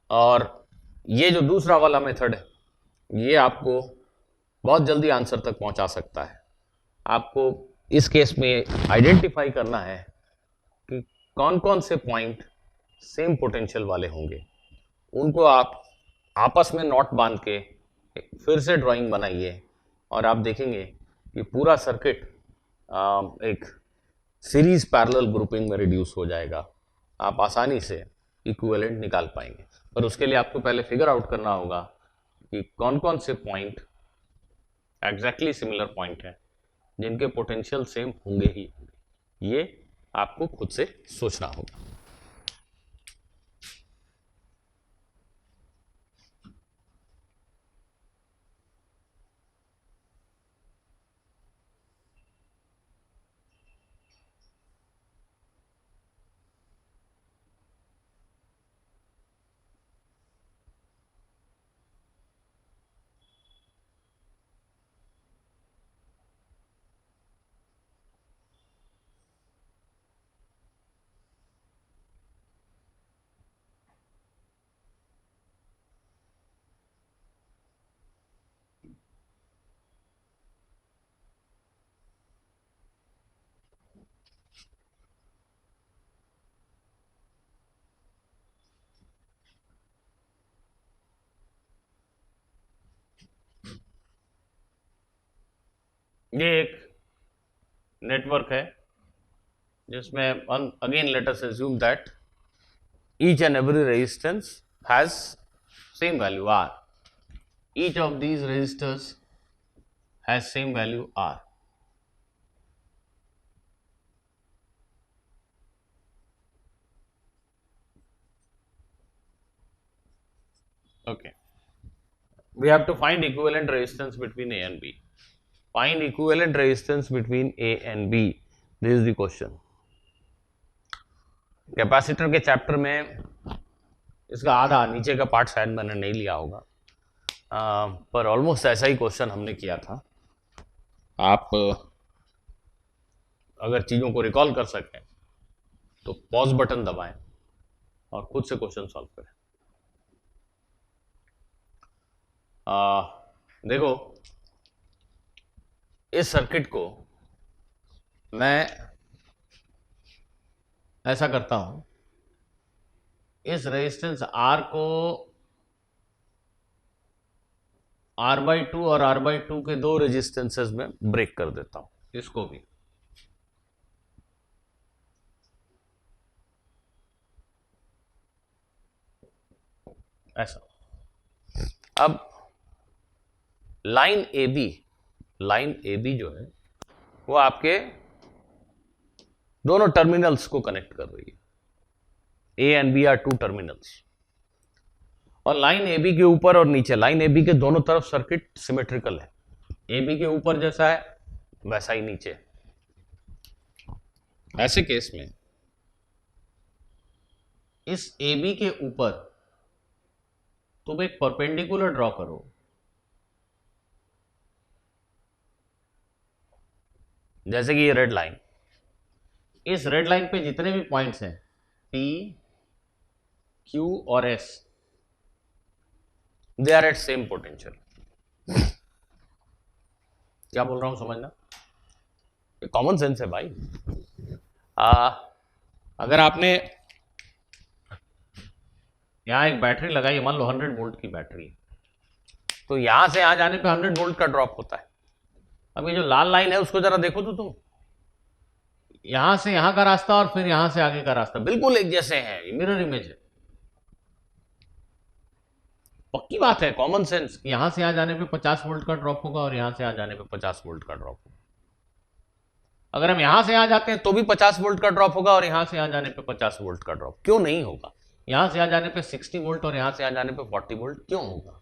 और ये जो दूसरा वाला मेथड है ये आपको बहुत जल्दी आंसर तक पहुंचा सकता है। आपको इस केस में आइडेंटिफाई करना है कि कौन कौन से पॉइंट सेम पोटेंशियल वाले होंगे, उनको आप आपस में नॉट बांध के फिर से ड्राइंग बनाइए और आप देखेंगे कि पूरा सर्किट एक सीरीज पैरेलल ग्रुपिंग में रिड्यूस हो जाएगा। आप आसानी से इक्विवेलेंट निकाल पाएंगे, पर उसके लिए आपको पहले फिगर आउट करना होगा कि कौन कौन से पॉइंट एग्जैक्टली सिमिलर पॉइंट हैं जिनके पोटेंशियल सेम होंगे ही होंगे। ये आपको खुद से सोचना होगा। ये एक नेटवर्क है जिसमें again let us assume that each and every resistance has same value R. Each of these resistors has same value R. Okay. We have to find equivalent resistance between A and B. Find equivalent resistance between A and B. This is the question. Capacitor के chapter में इसका आधा नीचे का part शायद मैंने नहीं लिया होगा, पर ऑलमोस्ट ऐसा ही क्वेश्चन हमने किया था। आप अगर चीज़ों को रिकॉल कर सकें तो पॉज बटन दबाएं और खुद से क्वेश्चन सॉल्व करें। देखो, इस सर्किट को मैं ऐसा करता हूं, इस रेजिस्टेंस R को R/2 और R/2 के दो रेजिस्टेंसेस में ब्रेक कर देता हूं, इसको भी। ऐसा। अब लाइन ए बी जो है वो आपके दोनों टर्मिनल्स को कनेक्ट कर रही है। A and B are two terminals, और लाइन ए बी के ऊपर और नीचे, लाइन ए बी के दोनों तरफ सर्किट सिमेट्रिकल है। ए बी के ऊपर जैसा है वैसा ही नीचे। ऐसे केस में इस ए बी के ऊपर तुम एक परपेंडिकुलर ड्रॉ करो, जैसे कि ये रेड लाइन। इस रेड लाइन पे जितने भी पॉइंट्स हैं P, Q और S, they are at same potential. क्या बोल रहा हूं समझना, ये कॉमन सेंस है भाई। अगर आपने यहां एक बैटरी लगाई, मान लो 100 वोल्ट की बैटरी, तो यहां से आ जाने पे 100 वोल्ट का ड्रॉप होता है। अब ये जो लाल लाइन है उसको जरा देखो तो तुम, यहां से यहां का रास्ता और फिर यहां से आगे का रास्ता बिल्कुल एक जैसे हैं, ये मिरर इमेज है। पक्की बात है, कॉमन सेंस, यहां से आ जाने पे 50 वोल्ट का ड्रॉप होगा और यहां से आ जाने पे 50 वोल्ट का ड्रॉप होगा। अगर हम यहां से आ जाते हैं तो भी 50 वोल्ट का ड्रॉप होगा और यहां से आ जाने पे 50 वोल्ट का ड्रॉप क्यों नहीं होगा? यहां से आ जाने पे 60 वोल्ट और यहां से आ जाने पे 40 वोल्ट क्यों होगा?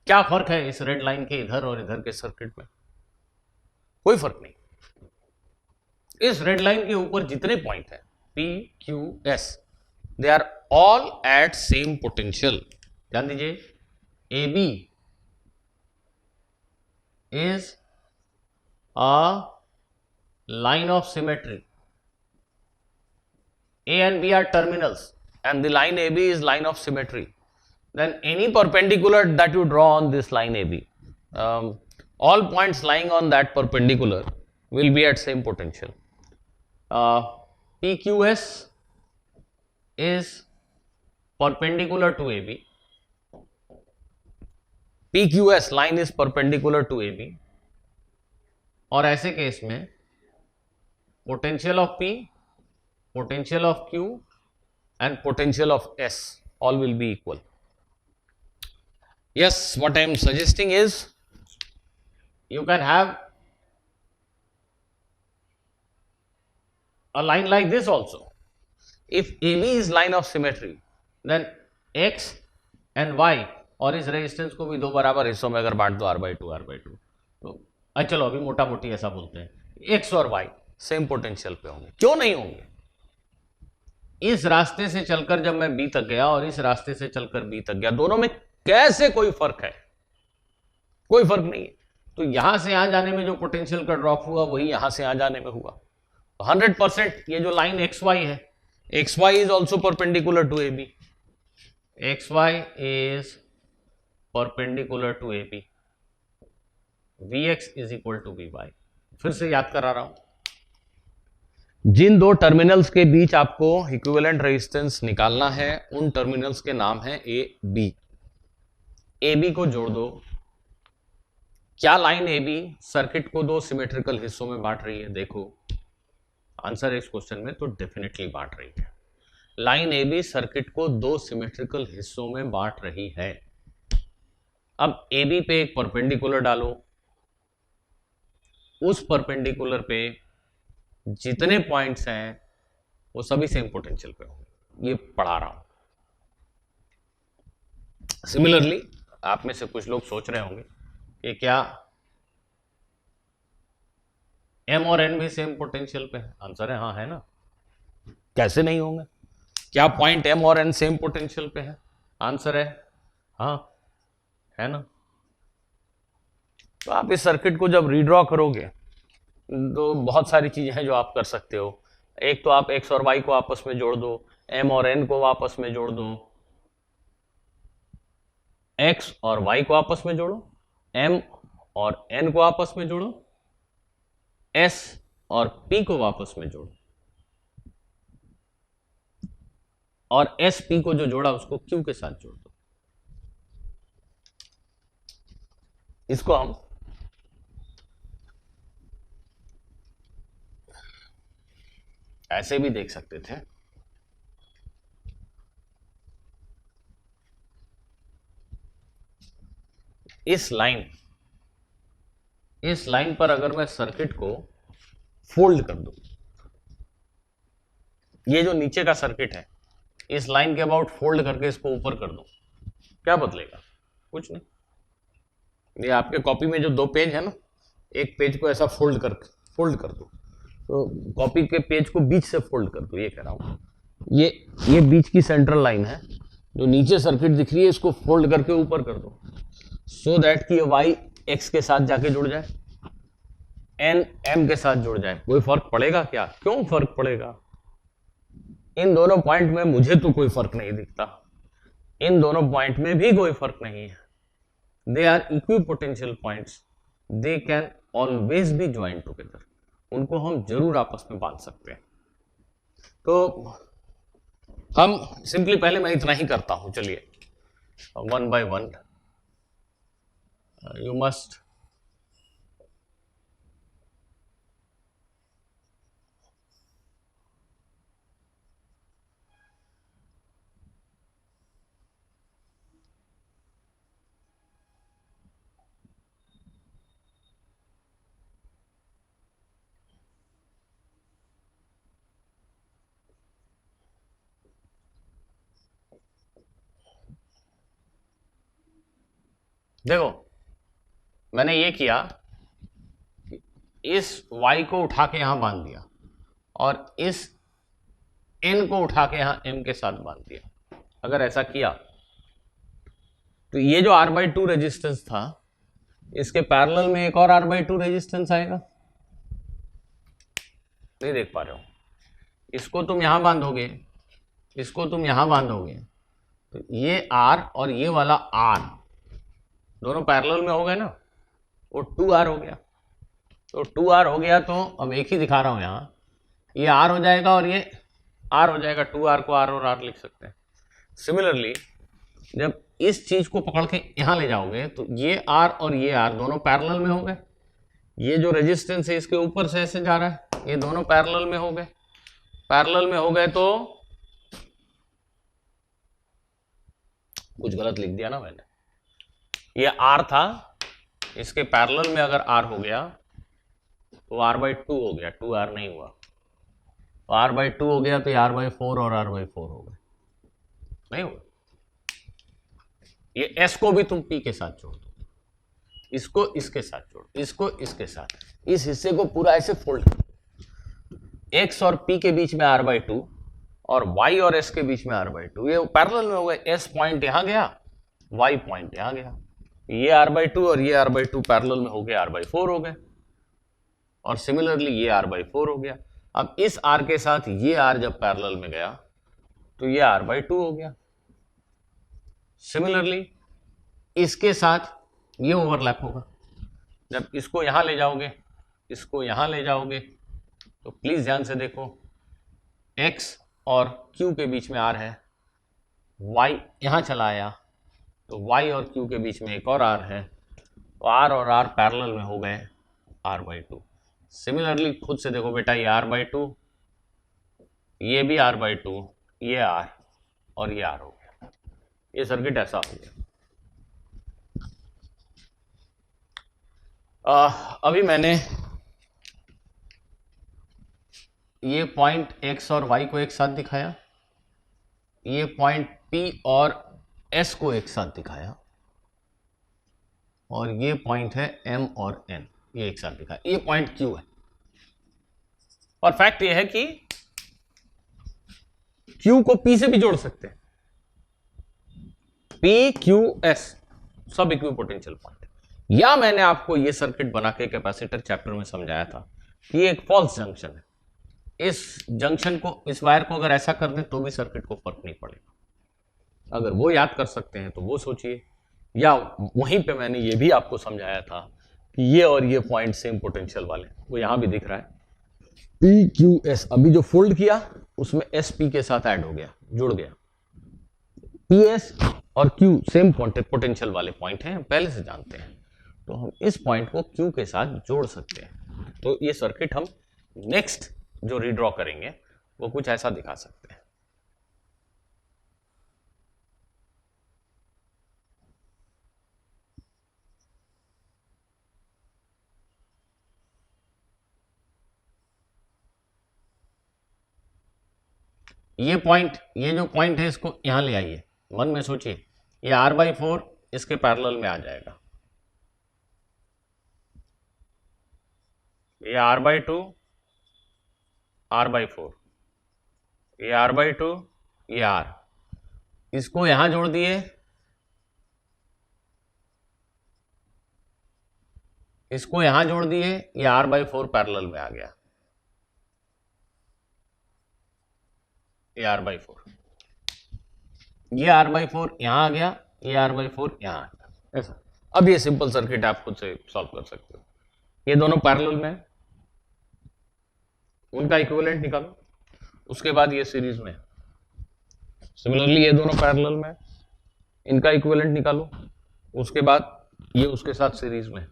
क्या फर्क है इस रेड लाइन के इधर और इधर के सर्किट में? कोई फर्क नहीं। इस रेड लाइन के ऊपर जितने पॉइंट हैं P, Q, S, they are all at same potential. ध्यान दीजिए, A B is a line of symmetry, A and B are terminals and the line AB is line of symmetry, then any perpendicular that you draw on this line AB, all points lying on that perpendicular will be at same potential. PQS is perpendicular to AB. PQS line is perpendicular to AB. और ऐसे case में potential of P, potential of Q and potential of S all will be equal. Yes, what I am suggesting is you can have a line like this also. If AB is line of symmetry, then X and Y और इस resistance को भी दो बराबर हिस्सों में अगर बांट दो R/2 तो चलो अभी मोटा मोटी ऐसा बोलते हैं X और Y सेम पोटेंशियल पे होंगे। क्यों नहीं होंगे? इस रास्ते से चलकर जब मैं बी तक गया और इस रास्ते से चलकर बी तक गया, दोनों में कैसे कोई फर्क है? कोई फर्क नहीं है। तो यहां से यहां जाने में जो पोटेंशियल का ड्रॉप हुआ वही यहां से यहां जाने में हुआ। 100% ये जो लाइन एक्स वाई है, X Y is also perpendicular to A B, X Y is perpendicular to A B, V X is equal to V Y. फिर से याद करा रहा हूं, जिन दो टर्मिनल्स के बीच आपको इक्विवेलेंट रेजिस्टेंस निकालना है उन टर्मिनल्स के नाम है ए बी। ए बी को जोड़ दो। क्या लाइन ए बी सर्किट को दो सिमेट्रिकल हिस्सों में बांट रही है? देखो आंसर है इस क्वेश्चन में तो डेफिनेटली बांट रही है। लाइन ए बी सर्किट को दो सिमेट्रिकल हिस्सों में बांट रही है। अब ए बी पे एक परपेंडिकुलर डालो, उस परपेंडिकुलर पे जितने पॉइंट्स हैं वो सभी सेम पोटेंशियल पे होंगे। ये पढ़ा रहा हूं। सिमिलरली आप में से कुछ लोग सोच रहे होंगे कि क्या एम और एन भी सेम पोटेंशियल पे है? आंसर है हाँ, है ना। कैसे नहीं होंगे? क्या पॉइंट एम और एन सेम पोटेंशियल पे है? आंसर है हाँ, है ना। तो आप इस सर्किट को जब रीड्रॉ करोगे तो बहुत सारी चीजें हैं जो आप कर सकते हो। एक तो आप एक्स और वाई को आपस में जोड़ दो, एम और एन को आपस में जोड़ दो, एक्स और वाई को आपस में जोड़ो, एम और एन को आपस में जोड़ो, एस और पी को आपस में जोड़ो, और एस पी को जो जोड़ा उसको क्यू के साथ जोड़ दो। इसको हम ऐसे भी देख सकते थे। इस लाइन पर अगर मैं सर्किट को फोल्ड कर दूं, ये जो नीचे का सर्किट है इस लाइन के अबाउट फोल्ड करके इसको ऊपर कर दूं, क्या बदलेगा? कुछ नहीं। ये आपके कॉपी में जो दो पेज है ना, एक पेज को ऐसा फोल्ड कर दो, तो कॉपी के पेज को बीच से फोल्ड कर दो। ये कह रहा हूं, ये बीच की सेंट्रल लाइन है, जो नीचे सर्किट दिख रही है इसको फोल्ड करके ऊपर कर दो, सो दैट कि वाई एक्स के साथ जाके जुड़ जाए, एन एम के साथ जुड़ जाए। कोई फर्क पड़ेगा क्या? क्यों फर्क पड़ेगा? इन दोनों पॉइंट में मुझे तो कोई फर्क नहीं दिखता, इन दोनों पॉइंट में भी कोई फर्क नहीं है। They are equipotential points, they can always be join together. उनको हम जरूर आपस में बांध सकते हैं। तो हम सिंपली पहले मैं इतना ही करता हूं, चलिए one by one you must देखो, मैंने ये किया, इस y को उठा के यहां बांध दिया और इस n को उठा के यहां m के साथ बांध दिया। अगर ऐसा किया तो ये जो R/2 रेजिस्टेंस था इसके पैरेलल में एक और R/2 रेजिस्टेंस आएगा, नहीं देख पा रहे हो, इसको तुम यहां बांधोगे, इसको तुम यहां बांधोगे, तो ये R और ये वाला R दोनों पैरेलल में हो गए ना, वो 2R हो गया। तो 2R हो गया, तो अब एक ही दिखा रहा हूं यहां, ये R हो जाएगा और ये R हो जाएगा, 2R को R और R लिख सकते हैं। सिमिलरली जब इस चीज को पकड़ के यहां ले जाओगे तो ये R और ये R दोनों पैरेलल में हो गए, ये जो रेजिस्टेंस है इसके ऊपर से ऐसे जा रहा है, ये दोनों पैरेलल में हो गए, पैरेलल में हो गए, तो कुछ गलत लिख दिया ना मैंने, ये R था, इसके पैरेलल में अगर R हो गया तो R/2 हो गया, 2R नहीं हुआ, तो R/2 हो गया, तो ये R/4 और R/4 हो गए, नहीं हुआ। ये S को भी तुम P के साथ जोड़ दो, इसको इसके साथ जोड़, इसको इसके साथ, इस हिस्से को पूरा ऐसे फोल्ड, X और P के बीच में R/2 और Y और S के बीच में R/2, ये पैरेलल में हो गए, S पॉइंट यहां गया, Y पॉइंट यहां गया, ये R/2 और ये R/2 पैरेलल में हो गए, R/4 हो गए, और सिमिलरली ये R/4 हो गया। अब इस R के साथ ये R जब पैरेलल में गया तो ये R/2 हो गया। सिमिलरली इसके साथ ये ओवरलैप होगा, जब इसको यहां ले जाओगे, इसको यहां ले जाओगे, तो प्लीज ध्यान से देखो, X और Q के बीच में R है, Y यहां चला आया, तो Y और Q के बीच में एक और R है, तो R और R पैरेलल में हो गए, R/2। सिमिलरली खुद से देखो बेटा, ये R/2, ये भी R/2, ये R और ये R हो गया, ये सर्किट ऐसा हो गया। अभी मैंने ये पॉइंट X और Y को एक साथ दिखाया, ये पॉइंट P और S को एक साथ दिखाया, और ये पॉइंट है M और N, ये एक साथ दिखाया, ये पॉइंट Q है। और फैक्ट ये है कि Q को P से भी जोड़ सकते हैं, P Q S सब इक्विपोटेंशियल पॉइंट है। या मैंने आपको ये सर्किट बना के कैपेसिटर चैप्टर में समझाया था कि ये एक फॉल्स जंक्शन है, इस जंक्शन को, इस वायर को अगर ऐसा कर दें तो भी सर्किट को फर्क नहीं पड़ेगा। अगर वो याद कर सकते हैं तो वो सोचिए, या वहीं पे मैंने ये भी आपको समझाया था कि ये और ये पॉइंट सेम पोटेंशियल वाले, वो यहां भी दिख रहा है, PQS, अभी जो फोल्ड किया उसमें SP के साथ ऐड हो गया, जुड़ गया, PS और Q सेम पोटेंशियल वाले पॉइंट हैं, पहले से जानते हैं, तो हम इस पॉइंट को Q के साथ जोड़ सकते हैं। तो ये सर्किट हम नेक्स्ट जो रीड्रॉ करेंगे वो कुछ ऐसा दिखा सकते हैं। ये पॉइंट, ये जो पॉइंट है इसको यहां ले आइए, मन में सोचिए, ये R/4 इसके पैरेलल में आ जाएगा, ये R/2, R/4, ये R/2, ये R, इसको यहां जोड़ दिए, इसको यहां जोड़ दिए, ये R/4 पैरेलल में आ गया, ये R/4, ये R/4 यहां आ गया, ये R/4 यहां आ गया, ऐसा। अब ये सिंपल सर्किट आप खुद से सॉल्व कर सकते हो, ये दोनों पैरेलल में, उनका इक्विवेलेंट निकालो, उसके बाद ये सीरीज में, सिमिलरली ये दोनों पैरेलल में, इनका इक्विवेलेंट निकालो, उसके बाद ये उसके साथ सीरीज में,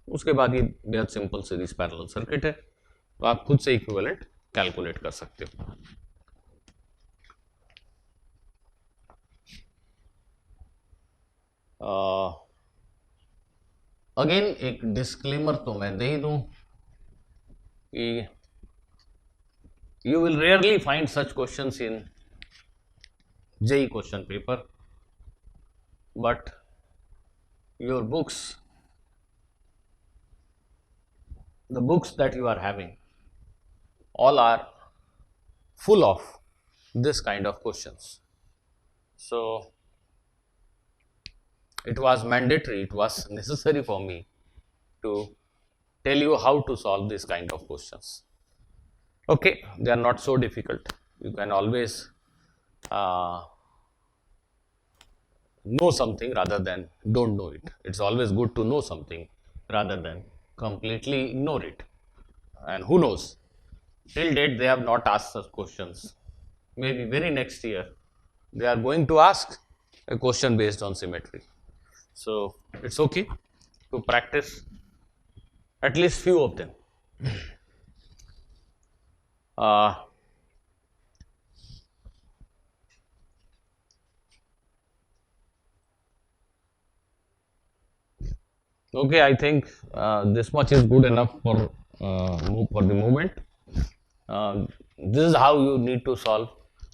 उसके बाद ये बेहद सिंपल सीरीज पैरेलल सर्किट है, तो आप खुद से इक्विवेलेंट कैलकुलेट कर सकते हो। अगेन एक डिस्क्लेमर तो मैं दे ही दूं कि you will rarely find such questions in JEE question paper, but your books, the books that you are having, all are full of this kind of questions. So it was mandatory, it was necessary for me to tell you how to solve this kind of questions. Okay, they are not so difficult. You can always know something rather than don't know it. It's always good to know something rather than completely ignore it. And who knows, till date they have not asked such questions. Maybe very next year they are going to ask a question based on symmetry. So it's okay to practice at least few of them. Okay, I think this much is good enough for the moment. This is how you need to solve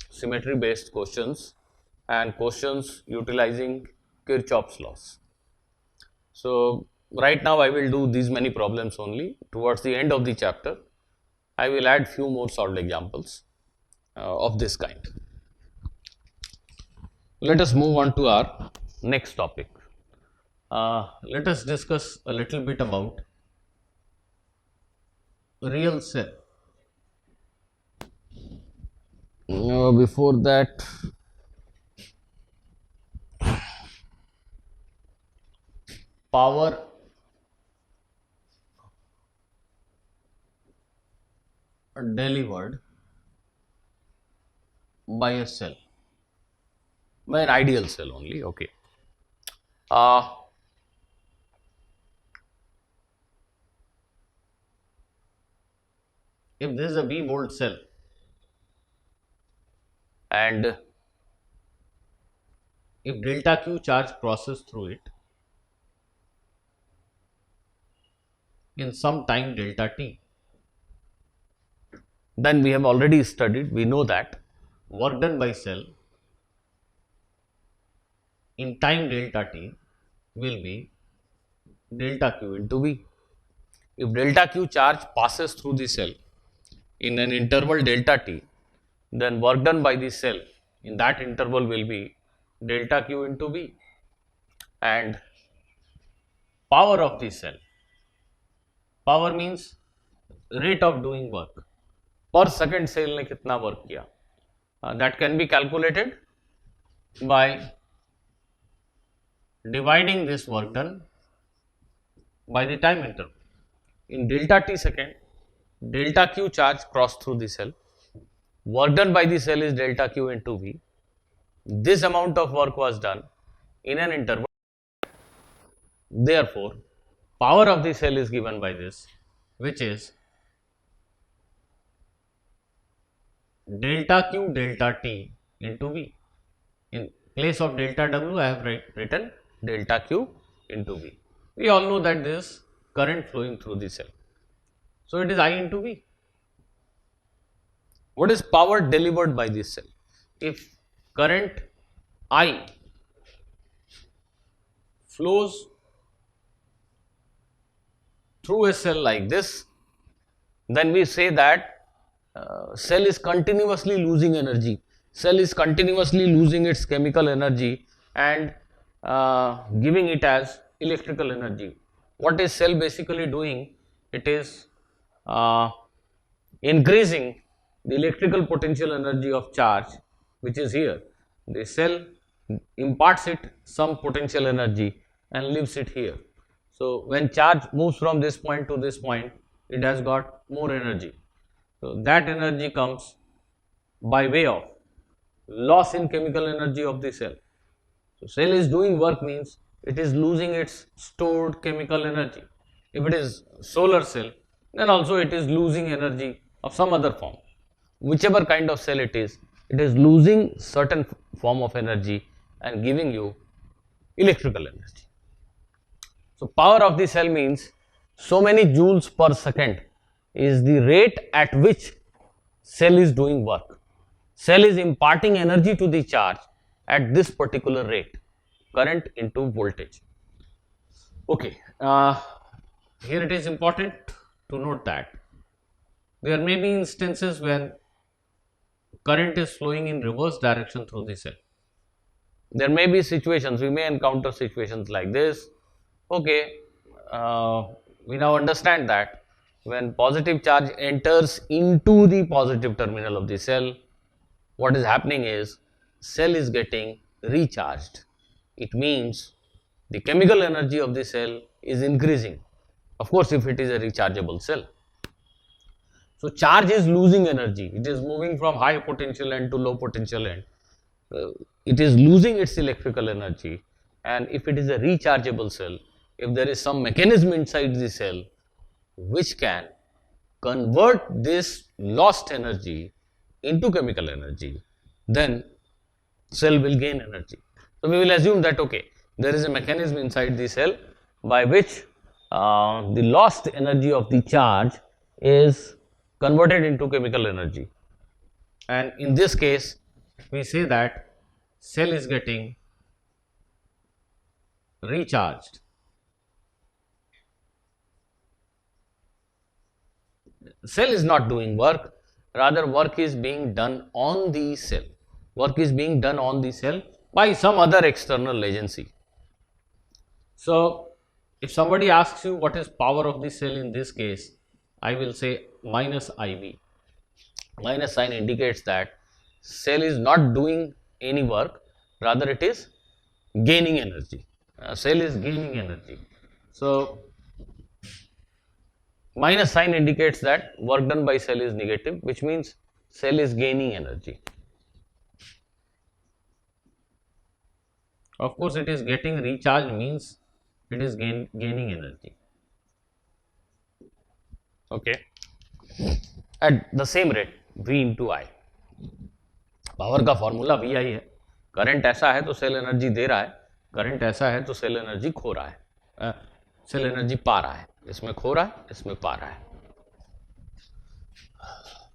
symmetry based questions and questions utilizing Kirchhoff's laws. So right now I will do these many problems only. Towards the end of the chapter, I will add few more solved examples of this kind. Let us move on to our next topic. Let us discuss a little bit about real cell. Before that, power delivered by a cell, by an ideal cell only. Okay. If this is a V volt cell and if delta Q charge crosses through it in some time delta T, then we have already studied, we know that work done by cell in time delta T will be delta Q into V. If delta Q charge passes through the cell in an interval delta T, then work done by the cell in that interval will be delta Q into V, and power of the cell, power means rate of doing work, per second cell ने कितना work किया, that can be calculated by dividing this work done by the time interval. In delta T second, delta Q charge crossed through the cell, work done by the cell is delta Q into V. This amount of work was done in an interval. Therefore, power of the cell is given by this, which is delta Q delta T into V. In place of delta W, I have written delta Q into V. We all know that this current flowing through the cell. So it is I into V. What is power delivered by this cell? If current I flows through a cell like this, then we say that cell is continuously losing energy. Cell is continuously losing its chemical energy and giving it as electrical energy. What is cell basically doing? It is increasing the electrical potential energy of charge, which is here. The cell imparts it some potential energy and leaves it here. So when charge moves from this point to this point, it has got more energy. So that energy comes by way of loss in chemical energy of the cell. So cell is doing work means it is losing its stored chemical energy. If it is solar cell, then also it is losing energy of some other form. Whichever kind of cell it is losing certain form of energy and giving you electrical energy. So power of the cell means so many joules per second is the rate at which cell is doing work. Cell is imparting energy to the charge at this particular rate, current into voltage. Okay, here it is important to note that there may be instances when current is flowing in reverse direction through the cell. There may be situations, we may encounter situations like this. Okay, we now understand that when positive charge enters into the positive terminal of the cell, what is happening is cell is getting recharged. It means the chemical energy of the cell is increasing. Of course, if it is a rechargeable cell. So charge is losing energy. It is moving from high potential end to low potential end. It is losing its electrical energy, and if it is a rechargeable cell, if there is some mechanism inside the cell which can convert this lost energy into chemical energy, then cell will gain energy. So we will assume that okay, there is a mechanism inside the cell by which the lost energy of the charge is converted into chemical energy, and in this case we say that cell is getting recharged. Cell is not doing work, rather work is being done on the cell. Work is being done on the cell by some other external agency. So if somebody asks you what is power of the cell in this case, I will say minus IV. Minus sign indicates that cell is not doing any work, rather it is gaining energy. Cell is gaining energy. So minus sign indicates that work done by cell is negative, which means cell is gaining energy. Of course, it is getting recharged means it is gaining energy. Okay. At the same rate, V into I. Power का formula we आई है. Current ऐसा है तो cell energy दे रहा है, current ऐसा है तो सेल एनर्जी खो रहा है, सेल एनर्जी पा रहा है. इसमें खो रहा है, इसमें पा रहा है.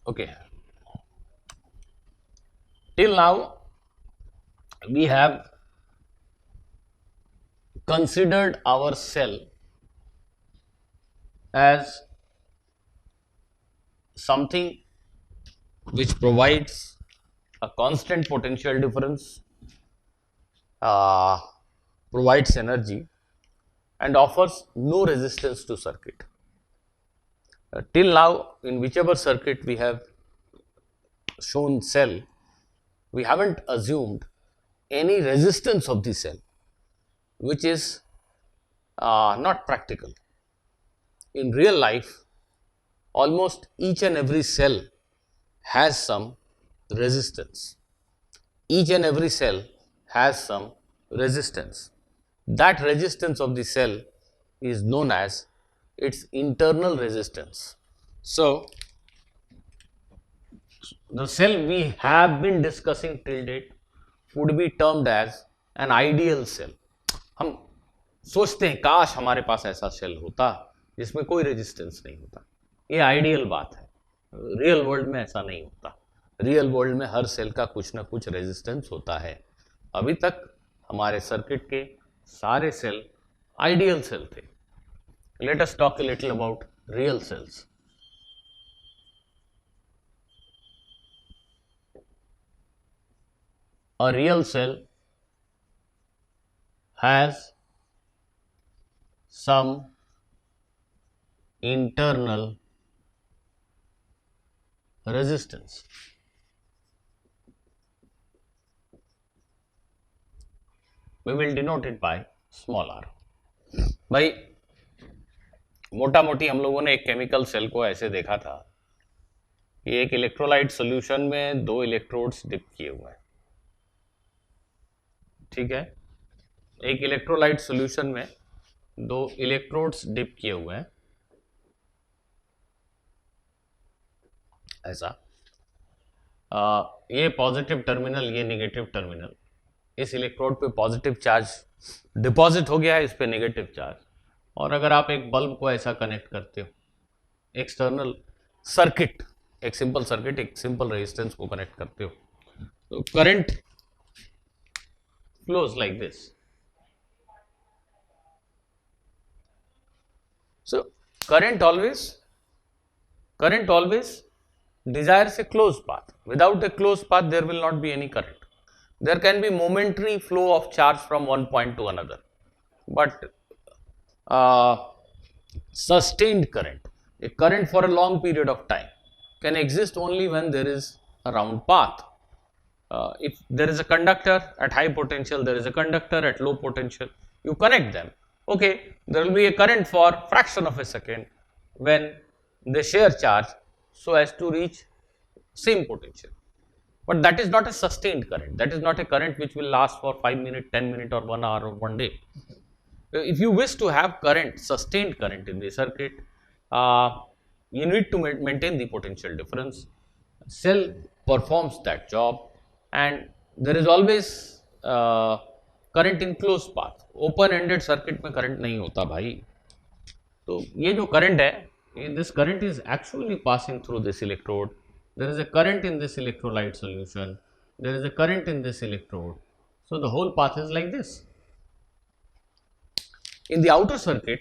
Okay, till now we have considered our cell as something which provides a constant potential difference, provides energy and offers no resistance to circuit. Till now, in whichever circuit we have shown cell, we haven't assumed any resistance of the cell, which is not practical. In real life, almost each and every cell has some resistance. Each and every cell has some resistance. That resistance of the cell is known as its internal resistance. So, the cell we have been discussing till date would be termed as an ideal cell. हम सोचते हैं काश हमारे पास ऐसा cell होता जिसमें कोई resistance नहीं होता. ये आइडियल बात है. रियल वर्ल्ड में ऐसा नहीं होता. रियल वर्ल्ड में हर सेल का कुछ ना कुछ रेजिस्टेंस होता है. अभी तक हमारे सर्किट के सारे सेल आइडियल सेल थे. Let us talk a little about real cells. A real cell has some internal resistance. We will denote it by small r. भाई मोटा मोटी हम लोगों ने एक केमिकल सेल को ऐसे देखा था कि एक इलेक्ट्रोलाइट सॉल्यूशन में दो इलेक्ट्रोड्स डिप किए हुए हैं. ठीक है, एक इलेक्ट्रोलाइट सॉल्यूशन में दो इलेक्ट्रोड्स डिप किए हुए हैं ऐसा. ये पॉजिटिव टर्मिनल, ये नेगेटिव टर्मिनल. इस इलेक्ट्रोड पे पॉजिटिव चार्ज डिपॉजिट हो गया है, इस पे नेगेटिव चार्ज. और अगर आप एक बल्ब को ऐसा कनेक्ट करते हो, एक्सटर्नल सर्किट, एक सिंपल सर्किट, एक सिंपल रेजिस्टेंस को कनेक्ट करते हो, तो current flows like this. So current always desires a closed path. Without a closed path there will not be any current. there can be momentary flow of charge from one point to another, but sustained current, a current for a long period of time, can exist only when there is a round path. If there is a conductor at high potential, there is a conductor at low potential, you connect them. Okay, there will be a current for fraction of a second when they share charge so as to reach same potential. But that is not a sustained current. That is not a current which will last for 5 minutes, 10 minutes or 1 hour or 1 day. If you wish to have current, sustained current in the circuit, you need to maintain the potential difference. Cell performs that job, and there is always current in closed path. Open ended circuit में current नहीं होता भाई. तो ये जो current है, this current is actually passing through this electrode. There is a current in this electrolyte solution. There is a current in this electrode. So the whole path is like this. In the outer circuit,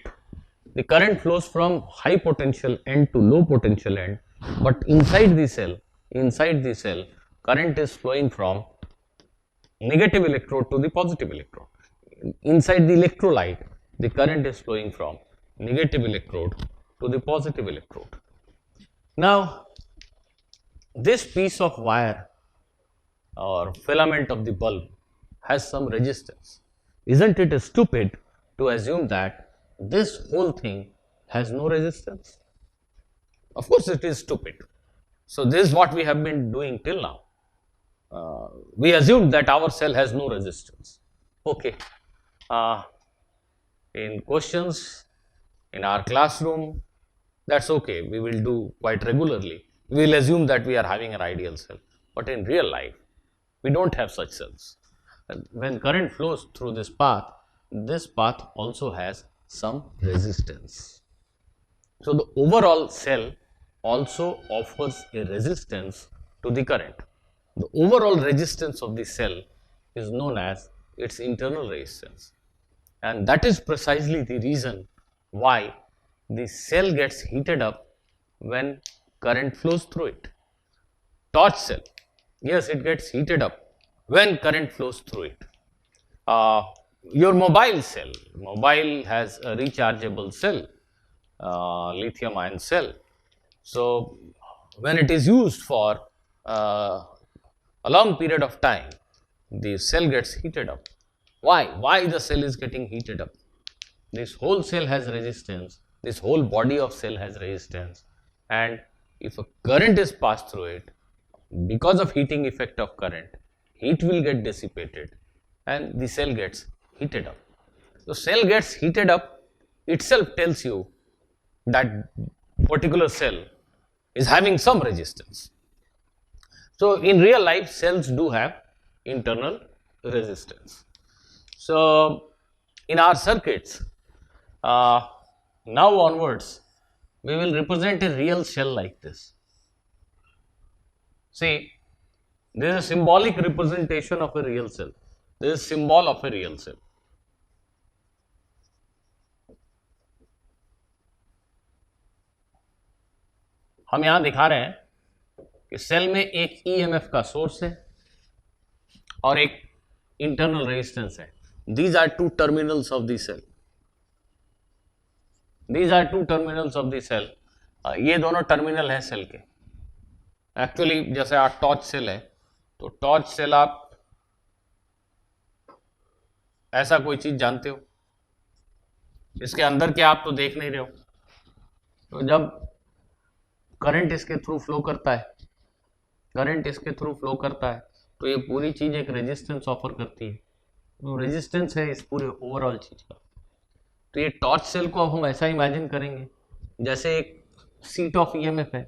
the current flows from high potential end to low potential end, but inside the cell, current is flowing from negative electrode to the positive electrode. Inside the electrolyte, the current is flowing from negative electrode to the positive electrode. Now, this piece of wire or filament of the bulb has some resistance. Isn't it stupid to assume that this whole thing has no resistance? Of course it is stupid. So this is what we have been doing till now. We assume that our cell has no resistance. Okay. In questions, in our classroom, that's okay. We will do quite regularly. We will assume that we are having an ideal cell. But in real life, we don't have such cells. When current flows through this path also has some resistance. So the overall cell also offers a resistance to the current. The overall resistance of the cell is known as its internal resistance, and that is precisely the reason why the cell gets heated up when current flows through it. Torch cell, yes, it gets heated up when current flows through it. Your mobile cell, mobile has a rechargeable cell, lithium ion cell. So when it is used for a long period of time, the cell gets heated up. Why the cell is getting heated up? This whole cell has resistance, this whole body of cell has resistance, and if a current is passed through it, because of heating effect of current, heat will get dissipated and the cell gets heated up. So cell gets heated up itself tells you that particular cell is having some resistance. So in real life, cells do have internal resistance. So in our circuits, now onwards, we will represent a real cell like this. See, this is a symbolic representation of a real cell. This is symbol of a real cell. हम यहां दिखा रहे हैं कि cell में एक EMF का source है और एक इंटरनल रेजिस्टेंस है. These are two terminals of the cell. These are two terminals of the cell. ये दोनों टर्मिनल हैं सेल के. एक्चुअली जैसे आप टॉर्च सेल है तो टॉर्च सेल आप ऐसा कोई चीज जानते हो, इसके अंदर क्या आप तो देख नहीं रहे हो. तो जब करंट इसके थ्रू फ्लो करता है, तो ये पूरी चीज एक रेजिस्टेंस ऑफर करती है. तो रेजिस्टेंस है इस पूरे ओवरऑल चीज का. तो ये टॉर्च सेल को अब हम ऐसा इमेजिन करेंगे जैसे एक सीट ऑफ ईएमएफ है,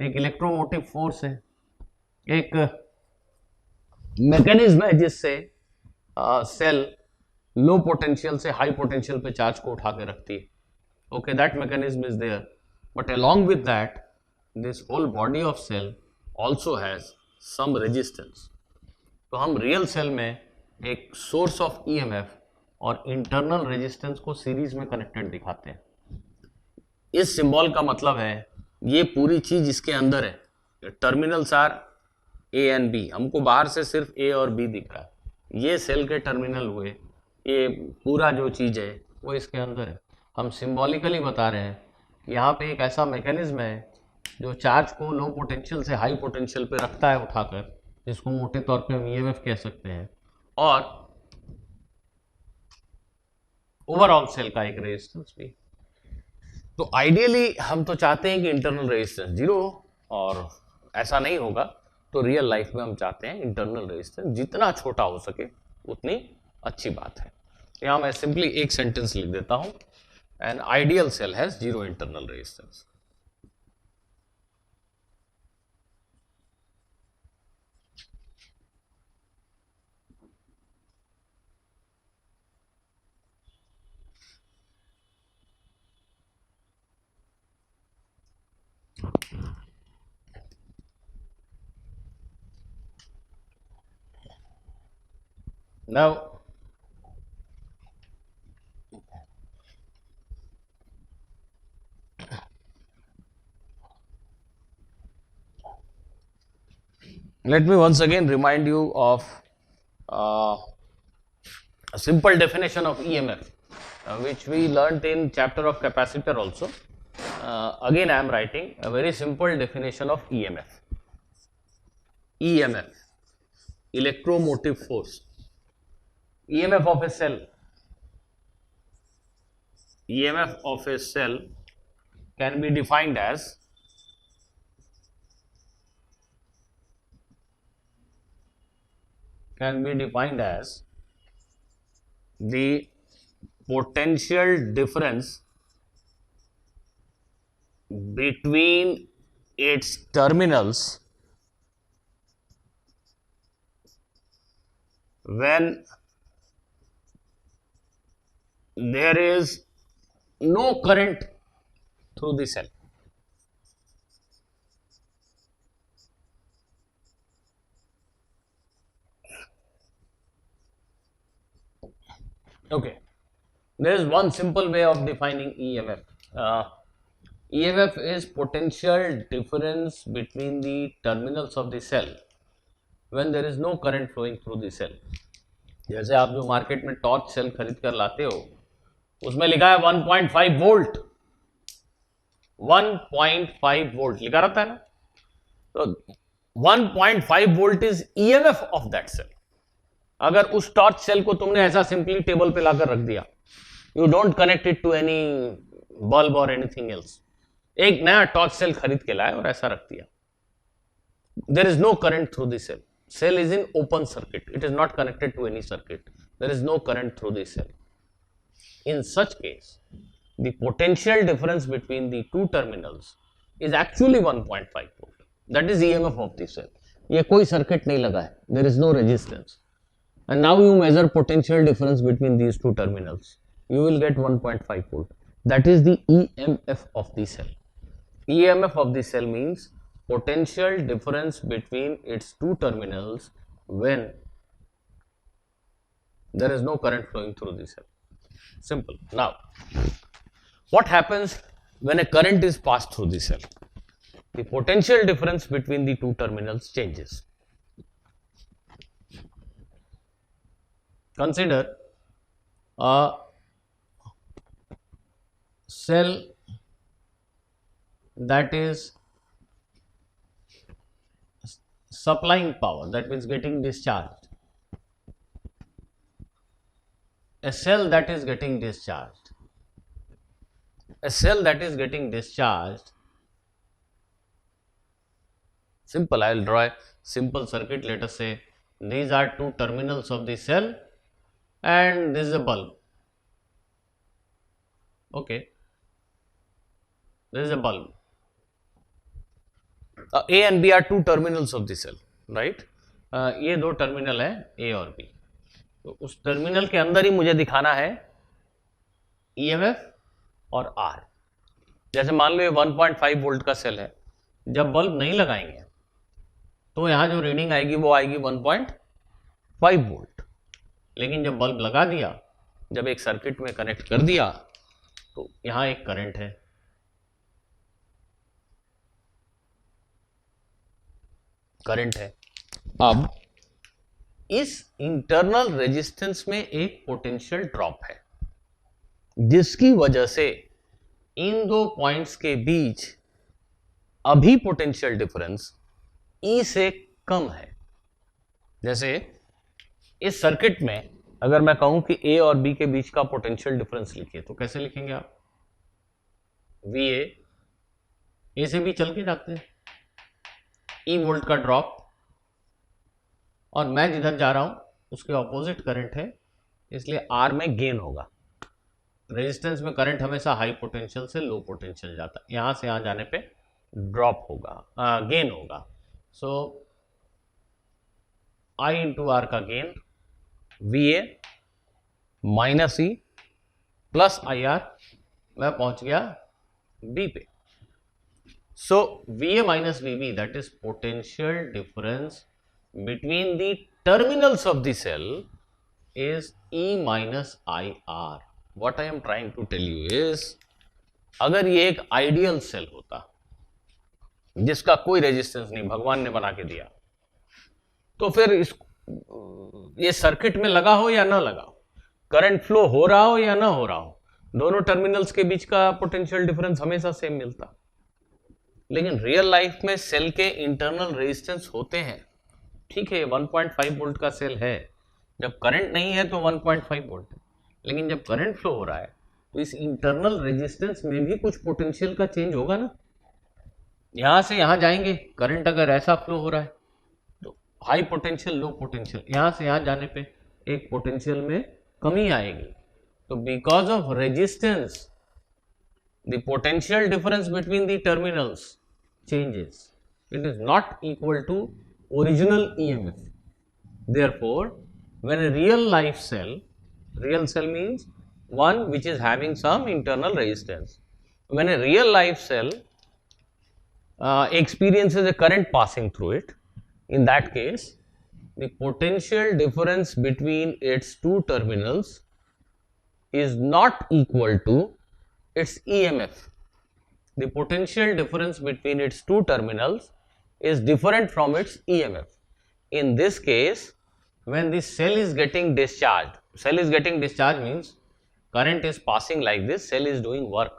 एक इलेक्ट्रोमोटिव फोर्स है, एक मैकेनिज्म है जिससे सेल लो पोटेंशियल से हाई पोटेंशियल पे चार्ज को उठा के रखती है. Okay, that mechanism is there, but along with that this whole body of cell also has some resistance. तो हम रियल सेल में एक सोर्स ऑफ ईएमएफ और इंटरनल रेजिस्टेंस को सीरीज में कनेक्टेड दिखाते हैं. इस सिंबल का मतलब है ये पूरी चीज इसके अंदर है. Terminals are A and B, हमको बाहर से सिर्फ ए और बी दिख रहा है, ये सेल के टर्मिनल हुए, ये पूरा जो चीज़ है वो इसके अंदर है। हम सिंबॉलिकली बता रहे हैं कि यहाँ पे एक ऐसा मैकेनिज्म है जो चार्ज को लो पोटेंशियल से हाई पोटेंशियल पे रखता है उठाकर, जिसको मोटे तौर पे हम ईएमएफ कह सकते हैं, और ओवरऑल सेल का एक रेजिस्टेंस भी। तो आइडियली हम तो चाहते हैं कि इंटरनल रेजिस्टेंस जीरो हो, और ऐसा नहीं होगा, तो रियल लाइफ में हम चाहते हैं इंटरनल रेजिस्टेंस जितना छोटा हो सके उतनी अच्छी बात है। यहाँ मैं सिंपली एक सेंटेंस लिख देता हूं, an ideal cell has zero internal resistance. Now, let me once again remind you of a simple definition of EMF, which we learnt in chapter of capacitor also. Again, I am writing a very simple definition of EMF. EMF, electromotive force. EMF of a cell. EMF of a cell can be defined as the potential difference between its terminals when there is no current through the cell. Okay, there is one simple way of defining EMF. EMF is potential difference between the terminals of the cell when there is no current flowing through the cell. जैसे आप जो market में torch cell खरीद कर लाते हो, उसमें लिखा है 1.5 वोल्ट, 1.5 वोल्ट लिखा रहता है ना, तो 1.5 volt is EMF of that cell. अगर उस टॉर्च सेल को तुमने ऐसा सिंपली टेबल पे लाकर रख दिया, you don't connect it to any bulb और एनीथिंग एल्स, एक नया टॉर्च सेल खरीद के लाए और ऐसा रख दिया, there is no current through the cell, cell is in open circuit, it is not connected to any circuit, there is no current through the cell. In such case, the potential difference between the two terminals is actually 1.5 volt, that is EMF of the cell. ये कोई circuit नहीं लगा है, there is no resistance, and now you measure potential difference between these two terminals, you will get 1.5 volt, that is the EMF of the cell. EMF of the cell means potential difference between its two terminals when there is no current flowing through the cell. Simple. Now, what happens when a current is passed through the cell? The potential difference between the two terminals changes. Consider a cell that is supplying power, that means getting discharged. A cell that is getting discharged. A cell that is getting discharged. Simple, I will draw a simple circuit. Let us say these are two terminals of the cell and this is a bulb. Okay, this is a bulb. A and B are two terminals of the cell, right? ये दो terminal है A और B, तो उस terminal के अंदर ही मुझे दिखाना है EMF और R। जैसे मान लो ये 1.5 वोल्ट का सेल है, जब बल्ब नहीं लगाएंगे तो यहाँ जो रीडिंग आएगी वो आएगी 1.5 वोल्ट, लेकिन जब बल्ब लगा दिया, जब एक सर्किट में कनेक्ट कर दिया, तो यहाँ एक करंट है, अब इस इंटरनल रेजिस्टेंस में एक पोटेंशियल ड्रॉप है, जिसकी वजह से इन दो पॉइंट्स के बीच अभी पोटेंशियल डिफरेंस E से कम है। जैसे इस सर्किट में अगर मैं कहूं कि A और B के बीच का पोटेंशियल डिफरेंस लिखिए, तो कैसे लिखेंगे आप? VA, A से B चल के जाते हैं, E वोल्ट का ड्रॉप, और मैं जिधर जा रहा हूं उसके ऑपोजिट करंट है, इसलिए R में गेन होगा। रेजिस्टेंस में करंट हमेशा हाई पोटेंशियल से लो पोटेंशियल जाता है, यहां से यहां जाने पे ड्रॉप होगा, गेन होगा। सो I इंटू आर का gain VA minus E plus IR, मैं पहुंच गया B पे। सो VA minus VB, that is potential difference between the terminals of the cell is E minus IR. What I am trying to tell you is, अगर ये एक ideal cell होता जिसका कोई रेजिस्टेंस नहीं, भगवान ने बना के दिया, तो फिर ये सर्किट में लगा हो या ना लगा हो, करंट फ्लो हो रहा हो या ना हो रहा हो, दोनों टर्मिनल्स के बीच का पोटेंशियल डिफरेंस हमेशा सेम मिलता। लेकिन रियल लाइफ में सेल के इंटरनल रेजिस्टेंस होते हैं, ठीक है 1.5 वोल्ट का सेल है, जब करंट नहीं है तो 1.5 वोल्ट है, लेकिन जब करंट फ्लो हो रहा है तो इस इंटरनल रेजिस्टेंस में भी कुछ पोटेंशियल का चेंज होगा ना। यहां से यहां जाएंगे, करंट अगर ऐसा फ्लो हो रहा है तो हाई पोटेंशियल लो पोटेंशियल, यहां से यहां जाने पे एक पोटेंशियल में कमी आएगी। तो because of resistance the potential difference between the terminals changes, it is not equal to original EMF. Therefore, when a real cell means one which is having some internal resistance. When a real life cell experiences a current passing through it, in that case, the potential difference between its two terminals is not equal to its EMF. The potential difference between its two terminals is different from its EMF. In this case, when the cell is getting discharged means current is passing like this, cell is doing work,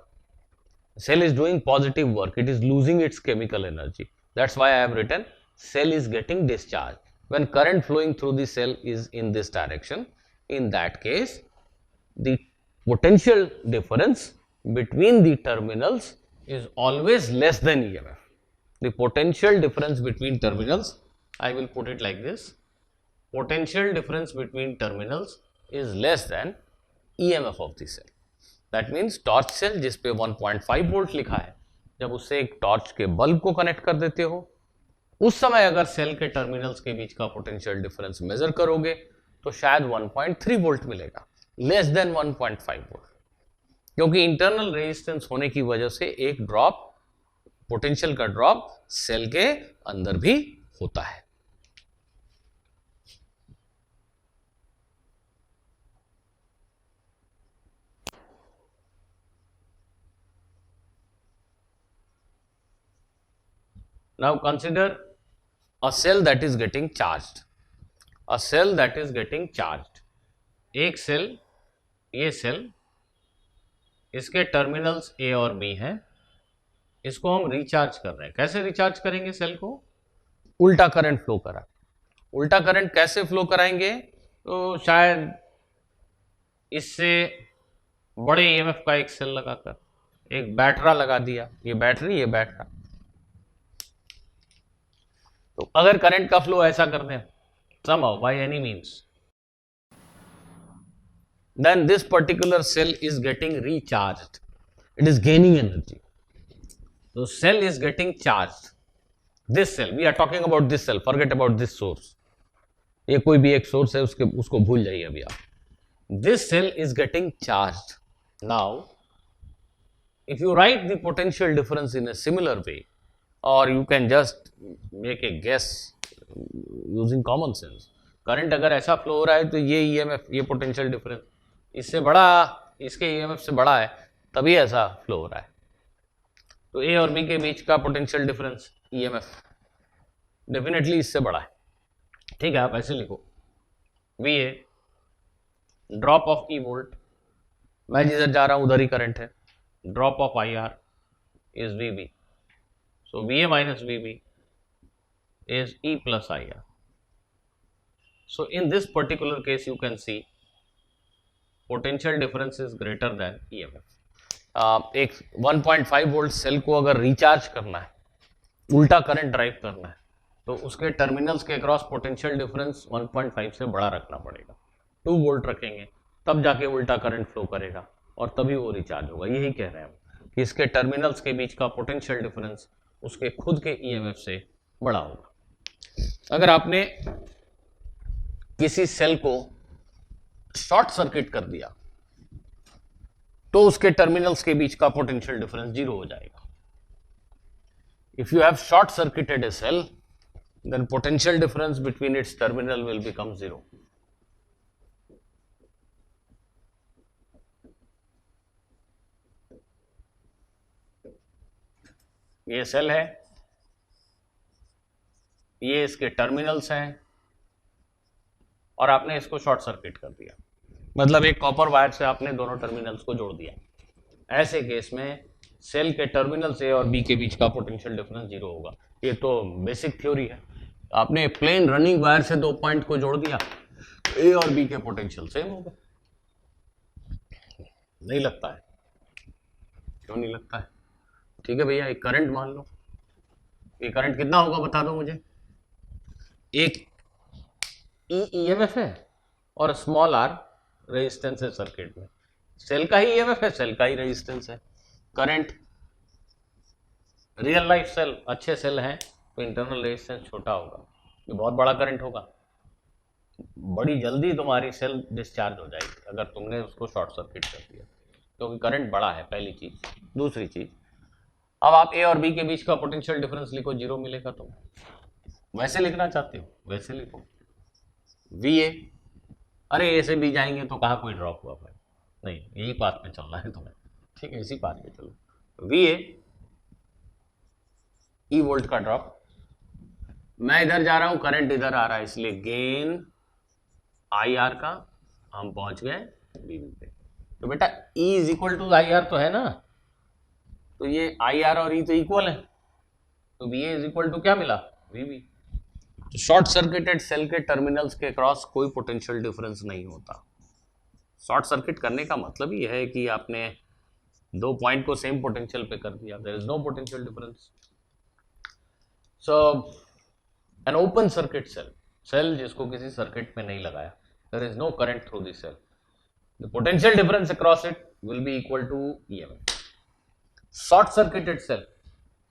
cell is doing positive work, it is losing its chemical energy. That's why I have written cell is getting discharged. When current flowing through the cell is in this direction, in that case, the potential difference between the terminals is always less than EMF. The potential difference between terminals, I will put it like this, potential difference between terminals is less than EMF of the cell. That means torch cell जिस पे 1.5 volt लिखा है, जब उससे एक torch के bulb को connect कर देते हो, उस समय अगर सेल के टर्मिनल्स के बीच का पोटेंशियल डिफरेंस मेजर करोगे तो शायद 1.3 वोल्ट मिलेगा, लेस देन 1.5 वोल्ट, क्योंकि इंटरनल रेजिस्टेंस होने की वजह से एक ड्रॉप, पोटेंशियल का ड्रॉप सेल के अंदर भी होता है। Now consider a cell that is getting charged. A cell that is getting charged. एक सेल, ये सेल, इसके टर्मिनल्स A और B हैं, इसको हम रिचार्ज कर रहे हैं। कैसे रिचार्ज करेंगे सेल को? उल्टा करंट फ्लो करा। उल्टा करंट कैसे फ्लो कराएंगे? तो शायद इससे बड़े ईएमएफ का एक सेल लगाकर, एक बैटरा लगा दिया, ये बैटरी, ये बैटरा। तो अगर करंट का फ्लो ऐसा कर दें somehow by any means, then this particular cell is getting recharged, it is gaining energy. So cell is getting charged. This cell, we are talking about this cell, forget about this source. ये कोई भी एक source है, उसको भूल जाइए अभी आप। This cell is getting charged. Now, if you write the potential difference in a similar way, or you can just make a guess using common sense, current अगर ऐसा फ्लो हो रहा है तो ये ईएमएफ, ये पोटेंशियल डिफरेंस इससे बड़ा, इसके ईएमएफ से बड़ा है, तभी ऐसा फ्लो हो रहा है। तो ए और बी के बीच का पोटेंशियल डिफरेंस ईएमएफ डेफिनेटली इससे बड़ा है, ठीक है, आप ऐसे लिखो V A drop of E volt, मैं जिधर जा रहा हूं उधर ही करंट है, drop of I R is V B, so V A minus V B is E plus I R. So in this particular case you can see potential difference is greater than EMF. एक 1.5 volt cell को अगर recharge करना है, उल्टा current drive करना है, तो उसके टर्मिनल्स के अक्रॉस पोटेंशियल डिफरेंस 1.5 से बड़ा रखना पड़ेगा. 2 वोल्ट रखेंगे तब जाके उल्टा करंट फ्लो करेगा और तभी वो रिचार्ज होगा. यही कह रहे हैं हम कि इसके टर्मिनल्स के बीच का पोटेंशियल डिफरेंस उसके खुद के EMF से बड़ा होगा. अगर आपने किसी सेल को शॉर्ट सर्किट कर दिया तो उसके टर्मिनल्स के बीच का पोटेंशियल डिफरेंस 0 हो जाएगा. If you have short circuited a cell then potential difference between its terminal will become 0. ये सेल है, ये इसके टर्मिनल्स हैं और आपने इसको शॉर्ट सर्किट कर दिया, मतलब एक कॉपर वायर से आपने दोनों टर्मिनल्स को जोड़ दिया. ऐसे केस में सेल के टर्मिनल ए और बी के बीच का पोटेंशियल डिफरेंस 0 होगा. ये तो बेसिक थ्योरी है. आपने प्लेन रनिंग वायर से 2 पॉइंट को जोड़ दिया, ए और बी के पोटेंशियल सेम होगा. नहीं लगता है? क्यों नहीं लगता है? ठीक है भैया, एक करंट मान लो. ये करंट कितना होगा बता दो मुझे. एक EMF है और स्मॉल r रेजिस्टेंस है सर्किट में. सेल का ही EMF है, सेल का ही रेजिस्टेंस है. करंट रियल लाइफ सेल, अच्छे सेल हैं तो इंटरनल रेजिस्टेंस छोटा होगा, ये बहुत बड़ा करंट होगा. बड़ी जल्दी तुम्हारी सेल डिस्चार्ज हो जाएगी अगर तुमने उसको शॉर्ट सर्किट कर दिया, क्योंकि करंट बड़ा है. पहली चीज. दूसरी चीज, अब आप ए और बी के बीच का पोटेंशियल डिफरेंस लिखो, 0 मिलेगा. तुम वैसे लिखना चाहते हो वैसे लिखो वी ए. अरे ए से बी जाएंगे तो कहाँ कोई ड्रॉप हुआ भाई? नहीं, यही पाथ में चलना है तुम्हें. ठीक है, इसी पाथ में चलो. वी ए ई वोल्ट का ड्रॉप, मैं इधर जा रहा हूं, करंट इधर आ रहा है, इसलिए गेन आई आर का हम पहुंच गए वी बी पे. तो बेटा E is equal to I R तो है ना, तो ये आई आर और E तो इक्वल है, तो V A is equal to क्या मिला? V B. तो शॉर्ट सर्किटेड सेल के टर्मिनल्स के क्रॉस कोई पोटेंशियल डिफरेंस नहीं होता. शॉर्ट सर्किट करने का मतलब ही है कि आपने 2 पॉइंट को सेम पोटेंशियल पे कर दिया, there is no potential difference. So an open circuit cell, cell जिसको किसी सर्किट में नहीं लगाया, there is no current through this cell, the potential difference across it will be equal to EMF. Short circuited cell,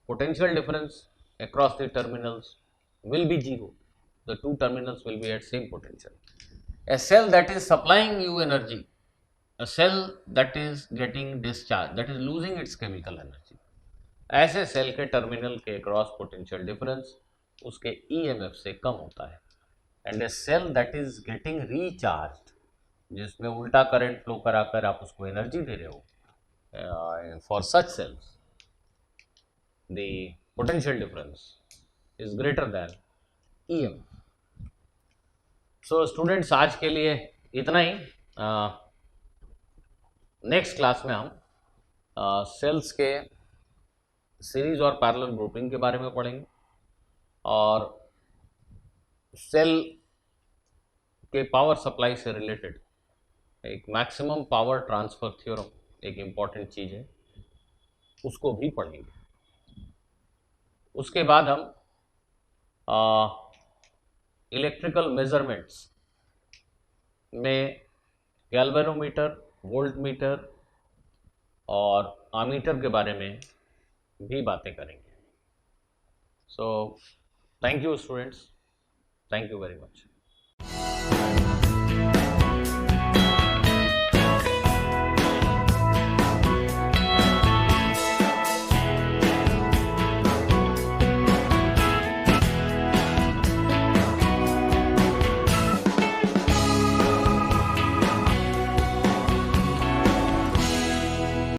potential difference across the terminals will be 0. The 2 terminals will be at same potential. A cell that is supplying you energy, a cell that is getting discharged, that is losing its chemical energy. ऐसे cell के terminal के cross potential difference उसके EMF से कम होता है. And a cell that is getting recharge, जिसमें उल्टा करंट फ्लो कराकर आप उसको एनर्जी दे रहे हो, for such cells the potential difference is greater than EMF. So students, आज के लिए इतना ही. नेक्स्ट क्लास में हम सेल्स के सीरीज और पैरेलल ग्रुपिंग के बारे में पढ़ेंगे और सेल के पावर सप्लाई से रिलेटेड एक मैक्सिमम पावर ट्रांसफर थ्योरम, एक इम्पॉर्टेंट चीज़ है, उसको भी पढ़ेंगे. उसके बाद हम इलेक्ट्रिकल मेजरमेंट्स में गैल्वेनोमीटर, वोल्टमीटर और आमीटर के बारे में भी बातें करेंगे. So thank you students, thank you very much.